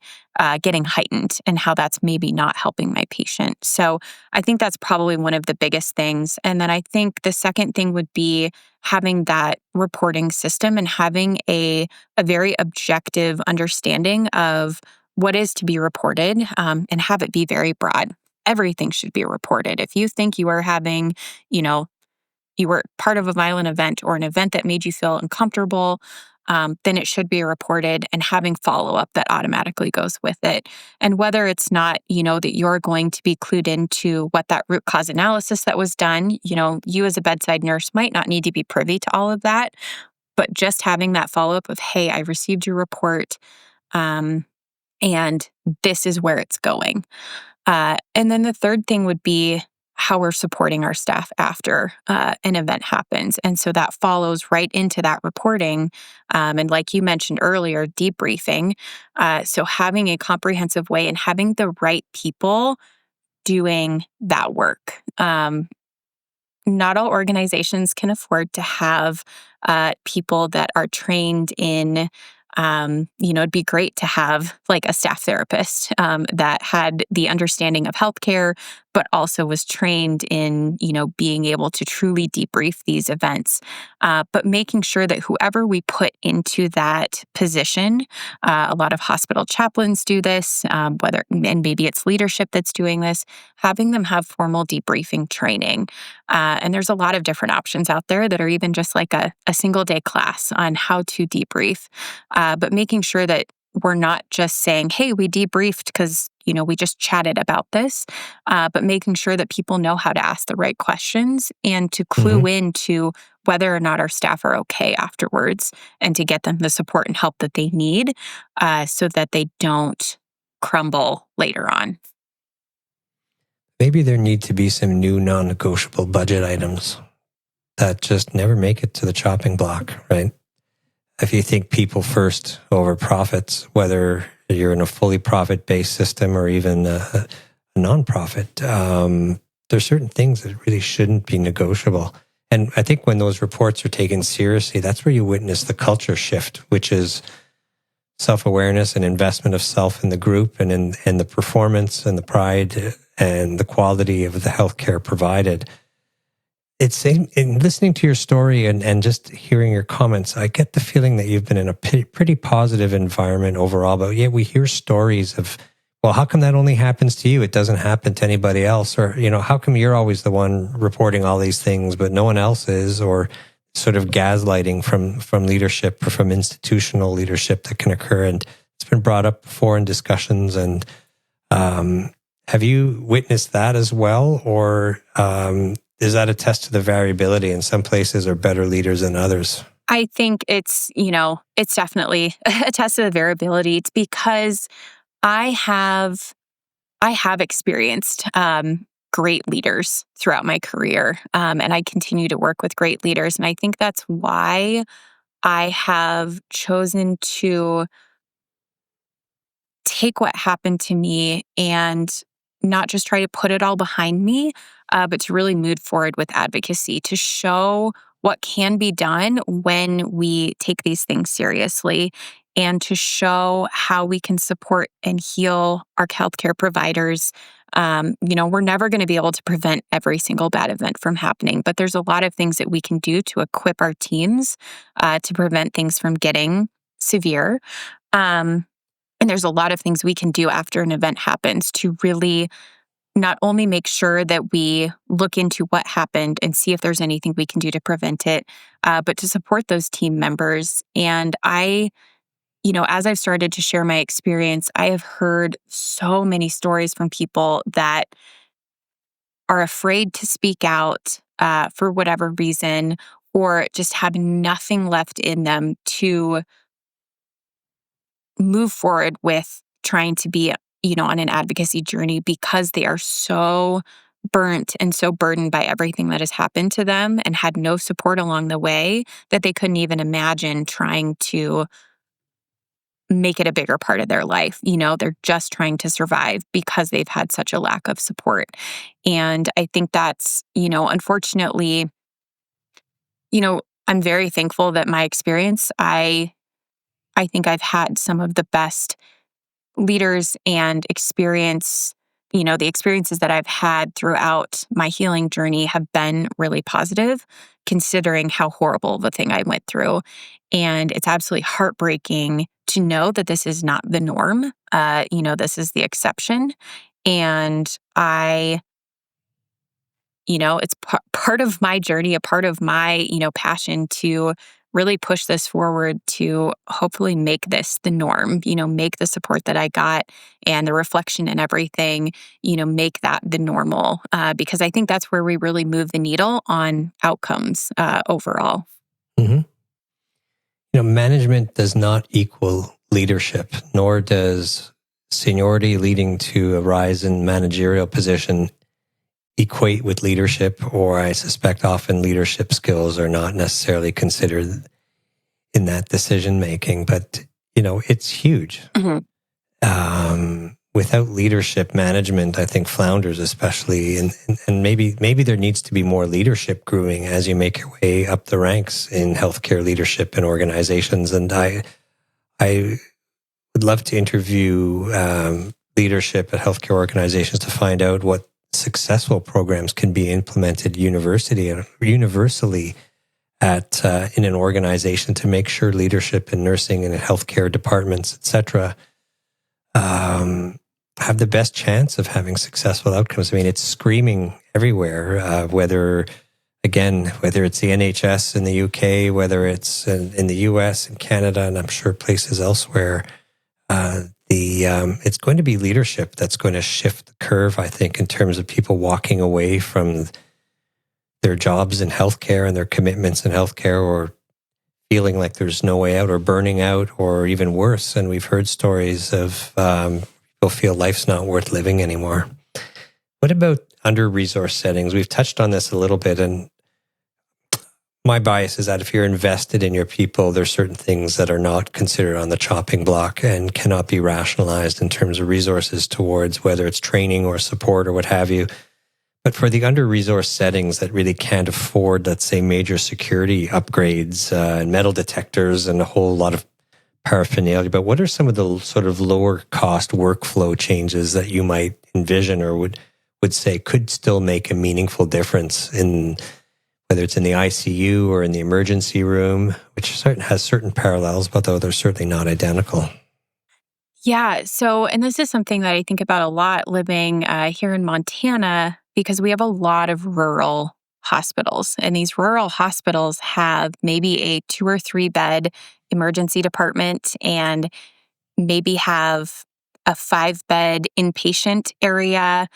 heightened and how that's maybe not helping my patient. So I think that's probably one of the biggest things. And then I think the second thing would be having that reporting system and having a very objective understanding of what is to be reported, and have it be very broad. Everything should be reported. If you think you are having, you know, you were part of a violent event or an event that made you feel uncomfortable, then it should be reported, and having follow up that automatically goes with it. And whether it's not, that you're going to be clued into what that root cause analysis that was done, you as a bedside nurse might not need to be privy to all of that, but just having that follow up of, hey, I received your report, and this is where it's going. And then the third thing would be how we're supporting our staff after an event happens. And so that follows right into that reporting. And like you mentioned earlier, debriefing. So having a comprehensive way and having the right people doing that work. Not all organizations can afford to have people that are trained in, it'd be great to have like a staff therapist that had the understanding of healthcare, but also was trained in, being able to truly debrief these events. But making sure that whoever we put into that position, a lot of hospital chaplains do this, and maybe it's leadership that's doing this, having them have formal debriefing training. And there's a lot of different options out there that are even just like a single day class on how to debrief. But making sure that we're not just saying, hey, we debriefed because, we just chatted about this, but making sure that people know how to ask the right questions and to clue into whether or not our staff are okay afterwards, and to get them the support and help that they need, so that they don't crumble later on. Maybe there need to be some new non-negotiable budget items that just never make it to the chopping block, right? If you think people first over profits, whether you're in a fully profit-based system or even a nonprofit, there's certain things that really shouldn't be negotiable. And I think when those reports are taken seriously, that's where you witness the culture shift, which is self-awareness and investment of self in the group and in the performance and the pride and the quality of the healthcare provided. It's in listening to your story and just hearing your comments, I get the feeling that you've been in a pretty positive environment overall, but yet we hear stories of, well, how come that only happens to you? It doesn't happen to anybody else. Or, how come you're always the one reporting all these things, but no one else is? Or sort of gaslighting from leadership or from institutional leadership that can occur. And it's been brought up before in discussions. And have you witnessed that as well? Or is that a test to the variability, and some places are better leaders than others? I think it's definitely a test of the variability. It's because I have experienced great leaders throughout my career, and I continue to work with great leaders. And I think that's why I have chosen to take what happened to me and not just try to put it all behind me, but to really move forward with advocacy, to show what can be done when we take these things seriously, and to show how we can support and heal our healthcare providers. We're never going to be able to prevent every single bad event from happening, but there's a lot of things that we can do to equip our teams to prevent things from getting severe. And there's a lot of things we can do after an event happens to really not only make sure that we look into what happened and see if there's anything we can do to prevent it, but to support those team members. And as I've started to share my experience, I have heard so many stories from people that are afraid to speak out for whatever reason, or just have nothing left in them to move forward with trying to be, on an advocacy journey, because they are so burnt and so burdened by everything that has happened to them and had no support along the way, that they couldn't even imagine trying to make it a bigger part of their life. They're just trying to survive because they've had such a lack of support. And I think that's, unfortunately, I'm very thankful that my experience, I think I've had some of the best leaders and the experiences that I've had throughout my healing journey have been really positive, considering how horrible of a thing I went through. And it's absolutely heartbreaking to know that this is not the norm. This is the exception. And it's part of my journey, a part of my, passion to really push this forward to hopefully make this the norm, make the support that I got and the reflection and everything, make that the normal. Because I think that's where we really move the needle on outcomes overall. Mm-hmm. Management does not equal leadership, nor does seniority leading to a rise in managerial position equate with leadership, or I suspect often leadership skills are not necessarily considered in that decision making. But it's huge. Mm-hmm. Without leadership, management, I think, flounders, especially, and maybe there needs to be more leadership grooming as you make your way up the ranks in healthcare leadership and organizations. And I would love to interview leadership at healthcare organizations to find out what successful programs can be implemented universally at in an organization to make sure leadership in nursing and in healthcare departments, etc., have the best chance of having successful outcomes. I mean, it's screaming everywhere. Whether it's the NHS in the UK, whether it's in the US and Canada, and I'm sure places elsewhere. It's going to be leadership that's going to shift the curve, I think, in terms of people walking away from their jobs in healthcare and their commitments in healthcare, or feeling like there's no way out, or burning out, or even worse. And we've heard stories of people feel life's not worth living anymore. What about under-resourced settings? We've touched on this a little bit, and my bias is that if you're invested in your people, there's certain things that are not considered on the chopping block and cannot be rationalized in terms of resources towards whether it's training or support or what have you. But for the under-resourced settings that really can't afford, let's say, major security upgrades and metal detectors and a whole lot of paraphernalia, but what are some of the sort of lower cost workflow changes that you might envision or would say could still make a meaningful difference in whether it's in the ICU or in the emergency room, which has certain parallels, but though they're certainly not identical? Yeah. So, and this is something that I think about a lot living here in Montana, because we have a lot of rural hospitals. And these rural hospitals have maybe a 2 or 3 bed emergency department and maybe have a 5-bed inpatient area.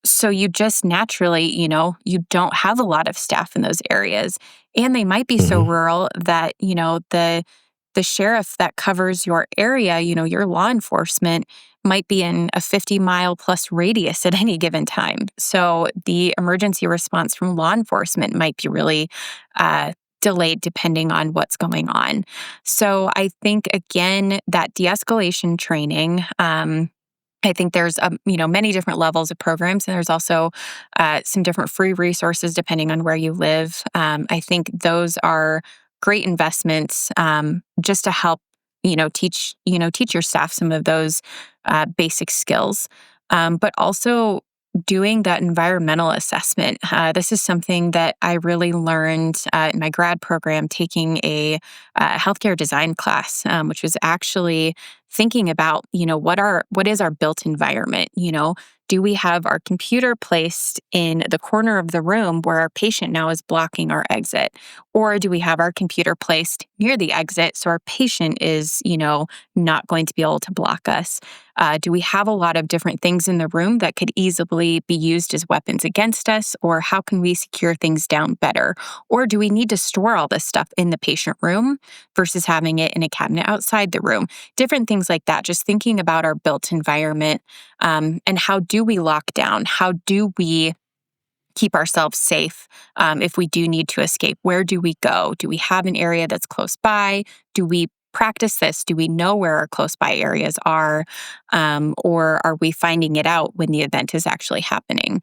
So you just naturally, you don't have a lot of staff in those areas. And they might be so rural that, the sheriff that covers your area, your law enforcement might be in a 50-mile plus radius at any given time. So the emergency response from law enforcement might be really delayed depending on what's going on. So I think, again, that de-escalation training, I think there's many different levels of programs, and there's also some different free resources depending on where you live. I think those are great investments just to help teach your staff some of those basic skills, but also doing that environmental assessment. This is something that I really learned in my grad program, taking a healthcare design class, which was actually thinking about, what is our built environment? Do we have our computer placed in the corner of the room where our patient now is blocking our exit? Or do we have our computer placed near the exit so our patient is, not going to be able to block us? Do we have a lot of different things in the room that could easily be used as weapons against us? Or how can we secure things down better? Or do we need to store all this stuff in the patient room versus having it in a cabinet outside the room? Different things like that, just thinking about our built environment, and how do we lock down? How do we keep ourselves safe if we do need to escape? Where do we go? Do we have an area that's close by? Do we practice this? Do we know where our close by areas are? Or are we finding it out when the event is actually happening?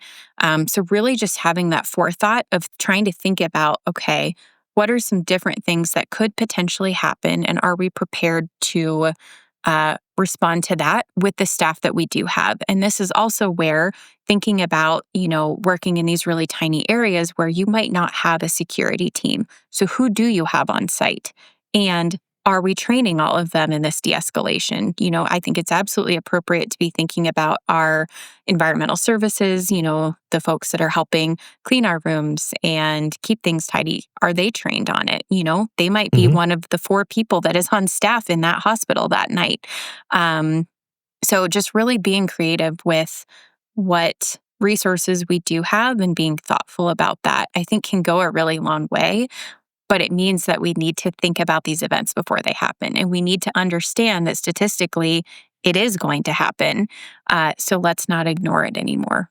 So really just having that forethought of trying to think about, okay, what are some different things that could potentially happen? And are we prepared to respond to that with the staff that we do have? And this is also where thinking about, working in these really tiny areas where you might not have a security team. So who do you have on site? And are we training all of them in this de-escalation? I think it's absolutely appropriate to be thinking about our environmental services, the folks that are helping clean our rooms and keep things tidy. Are they trained on it? They might be one of the 4 people that is on staff in that hospital that night. So just really being creative with what resources we do have and being thoughtful about that, I think can go a really long way. But it means that we need to think about these events before they happen. And we need to understand that statistically, it is going to happen. So let's not ignore it anymore.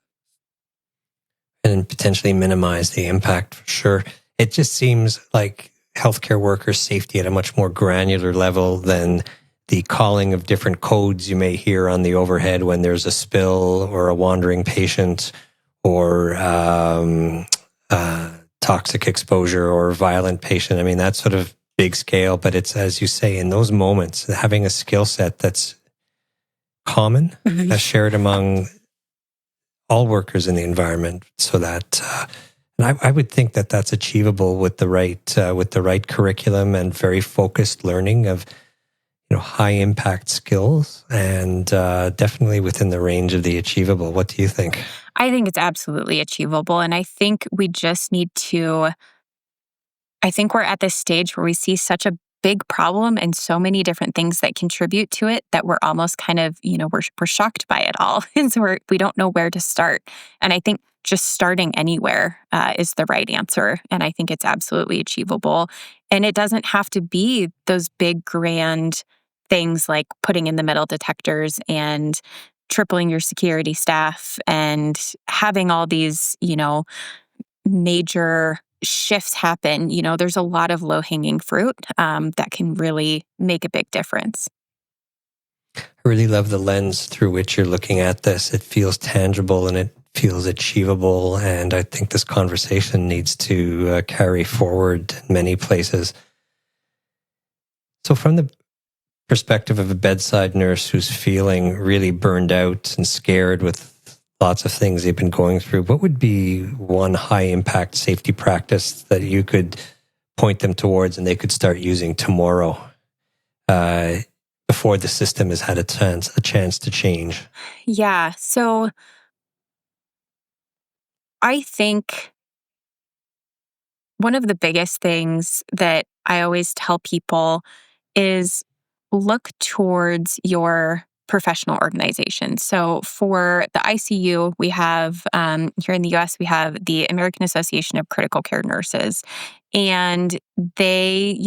And potentially minimize the impact, for sure. It just seems like healthcare worker safety at a much more granular level than the calling of different codes you may hear on the overhead when there's a spill or a wandering patient or toxic exposure or violent patient. I mean, that's sort of big scale, but it's, as you say, in those moments, having a skill set that's common, shared among all workers in the environment, so that, and I would think that that's achievable with the right curriculum and very focused learning of, high impact skills, and definitely within the range of the achievable. What do you think? I think it's absolutely achievable. And I think we just need to, I think we're at this stage where we see such a big problem and so many different things that contribute to it that we're almost kind of, we're shocked by it all. And so we don't know where to start. And I think just starting anywhere is the right answer. And I think it's absolutely achievable. And it doesn't have to be those big, grand things like putting in the metal detectors and tripling your security staff and having all these, major shifts happen. There's a lot of low-hanging fruit that can really make a big difference. I really love the lens through which you're looking at this. It feels tangible and it feels achievable. And I think this conversation needs to carry forward in many places. So from the perspective of a bedside nurse who's feeling really burned out and scared with lots of things they've been going through, what would be one high impact safety practice that you could point them towards and they could start using tomorrow before the system has had a chance to change? Yeah. So I think one of the biggest things that I always tell people is look towards your professional organization. So for the ICU, we have, here in the US, we have the American Association of Critical Care Nurses. And they,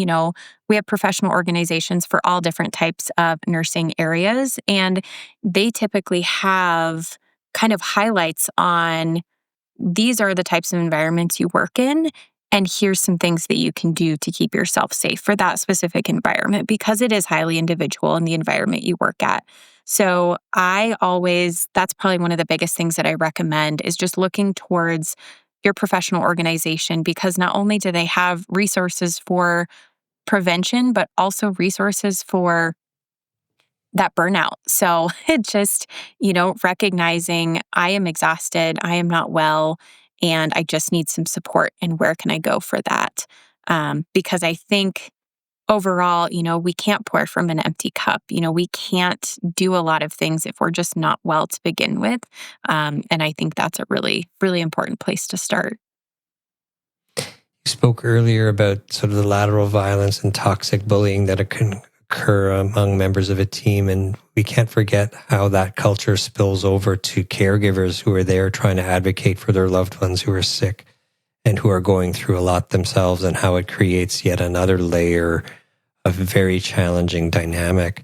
we have professional organizations for all different types of nursing areas. And they typically have kind of highlights on these are the types of environments you work in. And here's some things that you can do to keep yourself safe for that specific environment, because it is highly individual in the environment you work at. So that's probably one of the biggest things that I recommend is just looking towards your professional organization, because not only do they have resources for prevention, but also resources for that burnout. So it just, recognizing I am exhausted, I am not well, and I just need some support. And where can I go for that? Because I think overall, we can't pour from an empty cup. We can't do a lot of things if we're just not well to begin with. And I think that's a really, really important place to start. You spoke earlier about sort of the lateral violence and toxic bullying that can occur among members of a team. And we can't forget how that culture spills over to caregivers who are there trying to advocate for their loved ones who are sick and who are going through a lot themselves, and how it creates yet another layer of very challenging dynamic.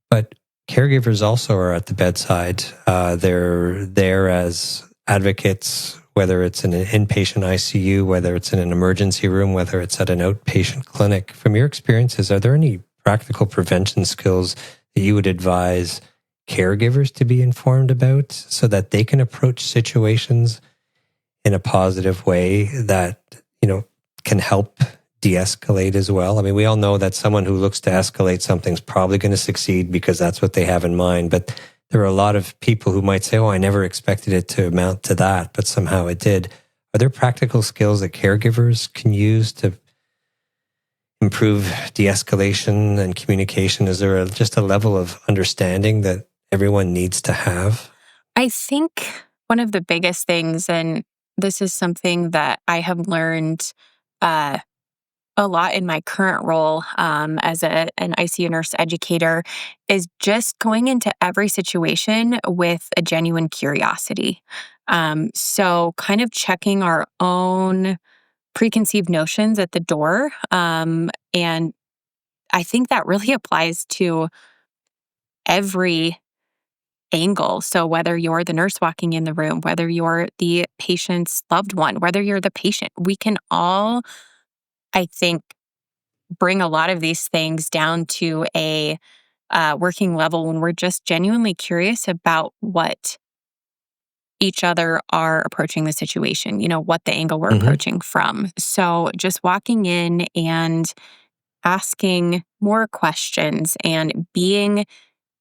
But caregivers also are at the bedside. They're there as advocates, whether it's in an inpatient ICU, whether it's in an emergency room, whether it's at an outpatient clinic. From your experiences, are there any practical prevention skills that you would advise caregivers to be informed about so that they can approach situations in a positive way that, can help de-escalate as well? I mean, we all know that someone who looks to escalate something's probably going to succeed because that's what they have in mind. But there are a lot of people who might say, oh, I never expected it to amount to that, but somehow it did. Are there practical skills that caregivers can use to improve de-escalation and communication? Is there just a level of understanding that everyone needs to have? I think one of the biggest things, and this is something that I have learned a lot in my current role as an ICU nurse educator, is just going into every situation with a genuine curiosity. So kind of checking our own preconceived notions at the door. And I think that really applies to every angle. So whether you're the nurse walking in the room, whether you're the patient's loved one, whether you're the patient, we can all, I think, bring a lot of these things down to a working level when we're just genuinely curious about what each other are approaching the situation, what the angle we're approaching from. So just walking in and asking more questions and being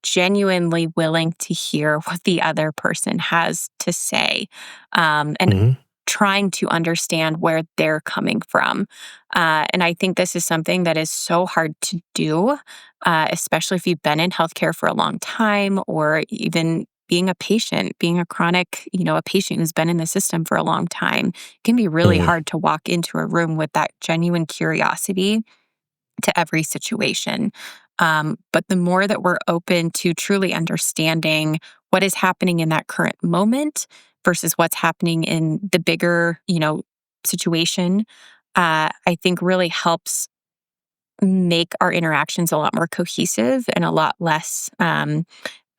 genuinely willing to hear what the other person has to say, and trying to understand where they're coming from. And I think this is something that is so hard to do, especially if you've been in healthcare for a long time, or even being a patient, being a chronic, a patient who's been in the system for a long time. It can be really hard to walk into a room with that genuine curiosity to every situation. But the more that we're open to truly understanding what is happening in that current moment versus what's happening in the bigger, situation, I think really helps make our interactions a lot more cohesive and a lot less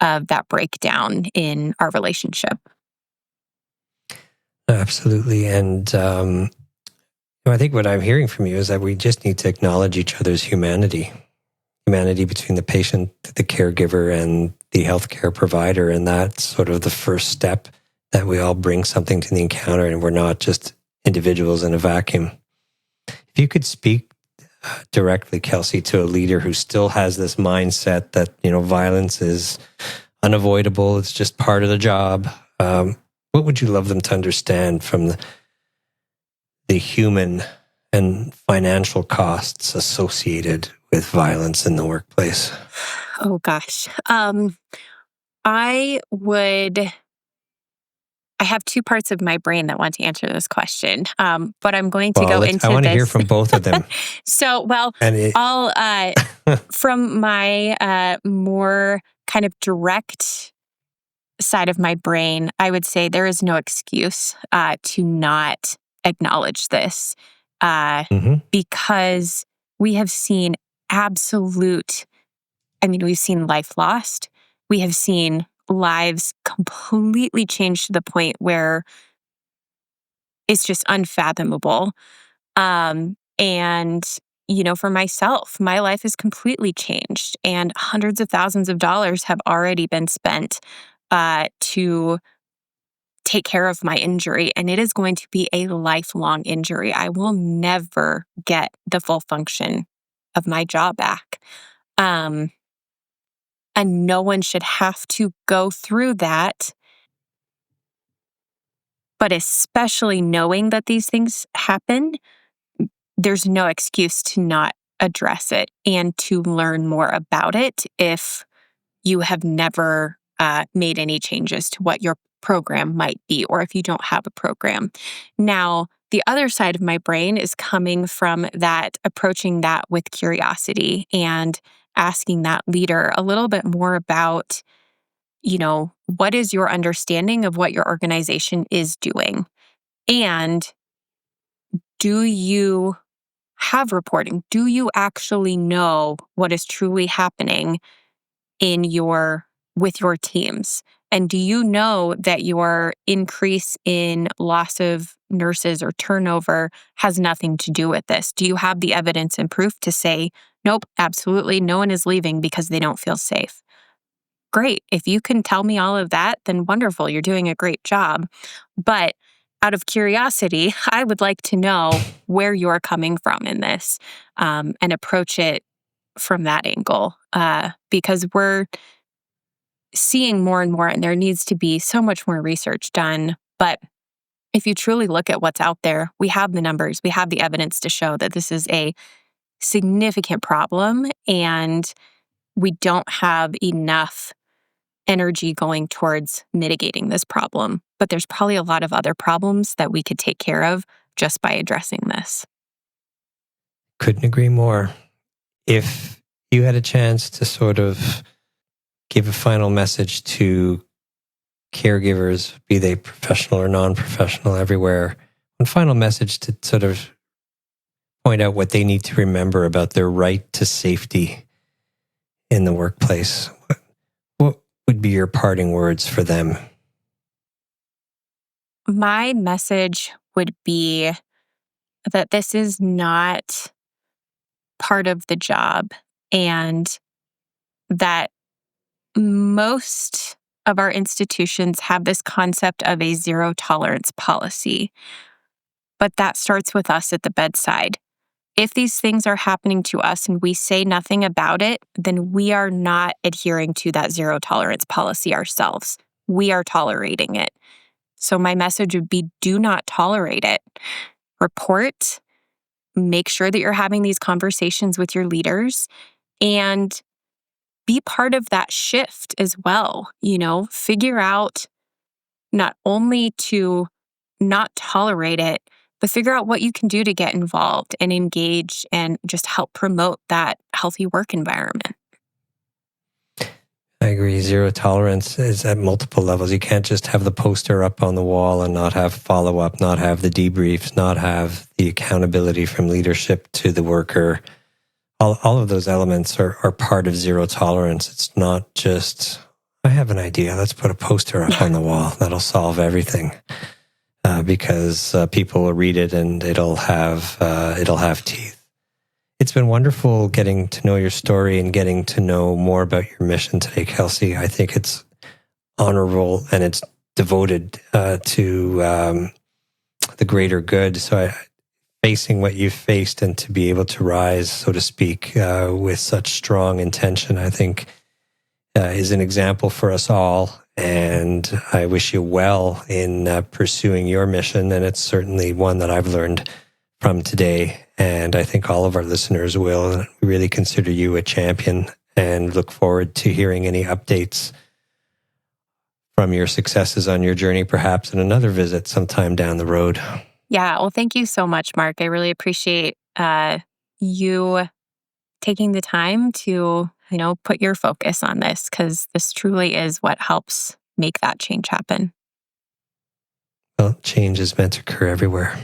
of that breakdown in our relationship. Absolutely. And I think what I'm hearing from you is that we just need to acknowledge each other's humanity between the patient, the caregiver, and the healthcare provider. And that's sort of the first step, that we all bring something to the encounter and we're not just individuals in a vacuum. If you could speak directly, Kelsey, to a leader who still has this mindset that, violence is unavoidable, it's just part of the job, what would you love them to understand from the human and financial costs associated with violence in the workplace? Oh gosh. I have two parts of my brain that want to answer this question, but I'm going to go into this. I want to hear from both of them. So, I'll, from my more kind of direct side of my brain, I would say there is no excuse to not acknowledge this, because we have seen we've seen life lost. We have seen lives completely changed to the point where it's just unfathomable. And, for myself, my life has completely changed, and hundreds of thousands of dollars have already been spent to take care of my injury. And it is going to be a lifelong injury. I will never get the full function of my jaw back. And no one should have to go through that. But especially knowing that these things happen, there's no excuse to not address it and to learn more about it if you have never made any changes to what your program might be, or if you don't have a program. Now, the other side of my brain is coming from that, approaching that with curiosity and asking that leader a little bit more about, what is your understanding of what your organization is doing? And do you have reporting? Do you actually know what is truly happening with your teams? And do you know that your increase in loss of nurses or turnover has nothing to do with this? Do you have the evidence and proof to say, nope, absolutely, no one is leaving because they don't feel safe? Great. If you can tell me all of that, then wonderful. You're doing a great job. But out of curiosity, I would like to know where you're coming from in this, and approach it from that angle, because we're seeing more and more, and there needs to be so much more research done. But if you truly look at what's out there, we have the numbers, we have the evidence to show that this is a significant problem, and we don't have enough energy going towards mitigating this problem. But there's probably a lot of other problems that we could take care of just by addressing this. Couldn't agree more. If you had a chance to sort of give a final message to caregivers, be they professional or non-professional everywhere, one final message to sort of point out what they need to remember about their right to safety in the workplace, what would be your parting words for them? My message would be that this is not part of the job, and that most of our institutions have this concept of a zero tolerance policy. But that starts with us at the bedside. If these things are happening to us and we say nothing about it, then we are not adhering to that zero tolerance policy ourselves. We are tolerating it. So my message would be, do not tolerate it. Report, make sure that you're having these conversations with your leaders, and be part of that shift as well. Figure out not only to not tolerate it, but figure out what you can do to get involved and engage and just help promote that healthy work environment. I agree. Zero tolerance is at multiple levels. You can't just have the poster up on the wall and not have follow-up, not have the debriefs, not have the accountability from leadership to the worker. All of those elements are part of zero tolerance. It's not just, I have an idea, let's put a poster up on the wall. That'll solve everything. Because people will read it and it'll have teeth. It's been wonderful getting to know your story and getting to know more about your mission today, Kelsey. I think it's honorable and it's devoted to the greater good. So facing what you've faced and to be able to rise, so to speak, with such strong intention, I think is an example for us all. And I wish you well in pursuing your mission. And it's certainly one that I've learned from today. And I think all of our listeners will. We really consider you a champion and look forward to hearing any updates from your successes on your journey, perhaps in another visit sometime down the road. Yeah. Well, thank you so much, Mark. I really appreciate you taking the time to put your focus on this, because this truly is what helps make that change happen. Well, change is meant to occur everywhere.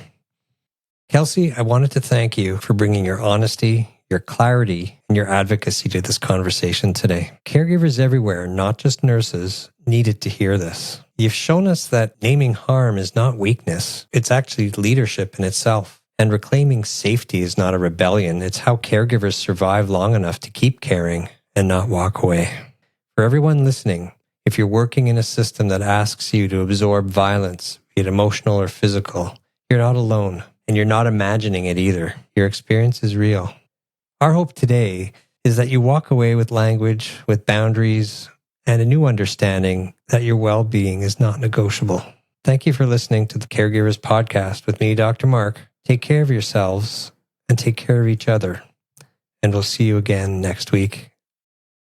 Kelsey, I wanted to thank you for bringing your honesty, your clarity, and your advocacy to this conversation today. Caregivers everywhere, not just nurses, needed to hear this. You've shown us that naming harm is not weakness. It's actually leadership in itself. And reclaiming safety is not a rebellion. It's how caregivers survive long enough to keep caring and not walk away. For everyone listening, if you're working in a system that asks you to absorb violence, be it emotional or physical, you're not alone, and you're not imagining it either. Your experience is real. Our hope today is that you walk away with language, with boundaries, and a new understanding that your well-being is not negotiable. Thank you for listening to the Caregivers Podcast with me, Dr. Mark. Take care of yourselves and take care of each other. And we'll see you again next week.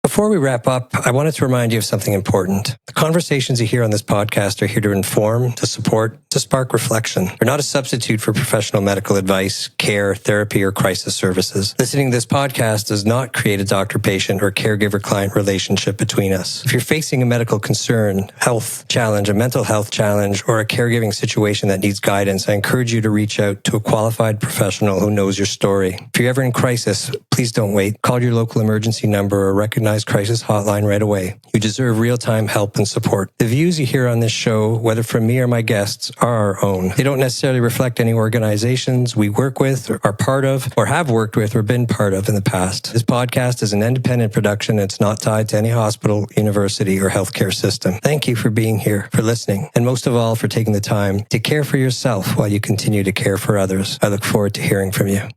Before we wrap up, I wanted to remind you of something important. The conversations you hear on this podcast are here to inform, to support, to spark reflection. They're not a substitute for professional medical advice, care, therapy, or crisis services. Listening to this podcast does not create a doctor-patient or caregiver-client relationship between us. If you're facing a medical concern, health challenge, a mental health challenge, or a caregiving situation that needs guidance, I encourage you to reach out to a qualified professional who knows your story. If you're ever in crisis, please don't wait. Call your local emergency number or recognize Hospitalized Crisis Hotline right away. You deserve real-time help and support. The views you hear on this show, whether from me or my guests, are our own. They don't necessarily reflect any organizations we work with, or are part of, or have worked with, or been part of in the past. This podcast is an independent production. It's not tied to any hospital, university, or healthcare system. Thank you for being here, for listening, and most of all, for taking the time to care for yourself while you continue to care for others. I look forward to hearing from you.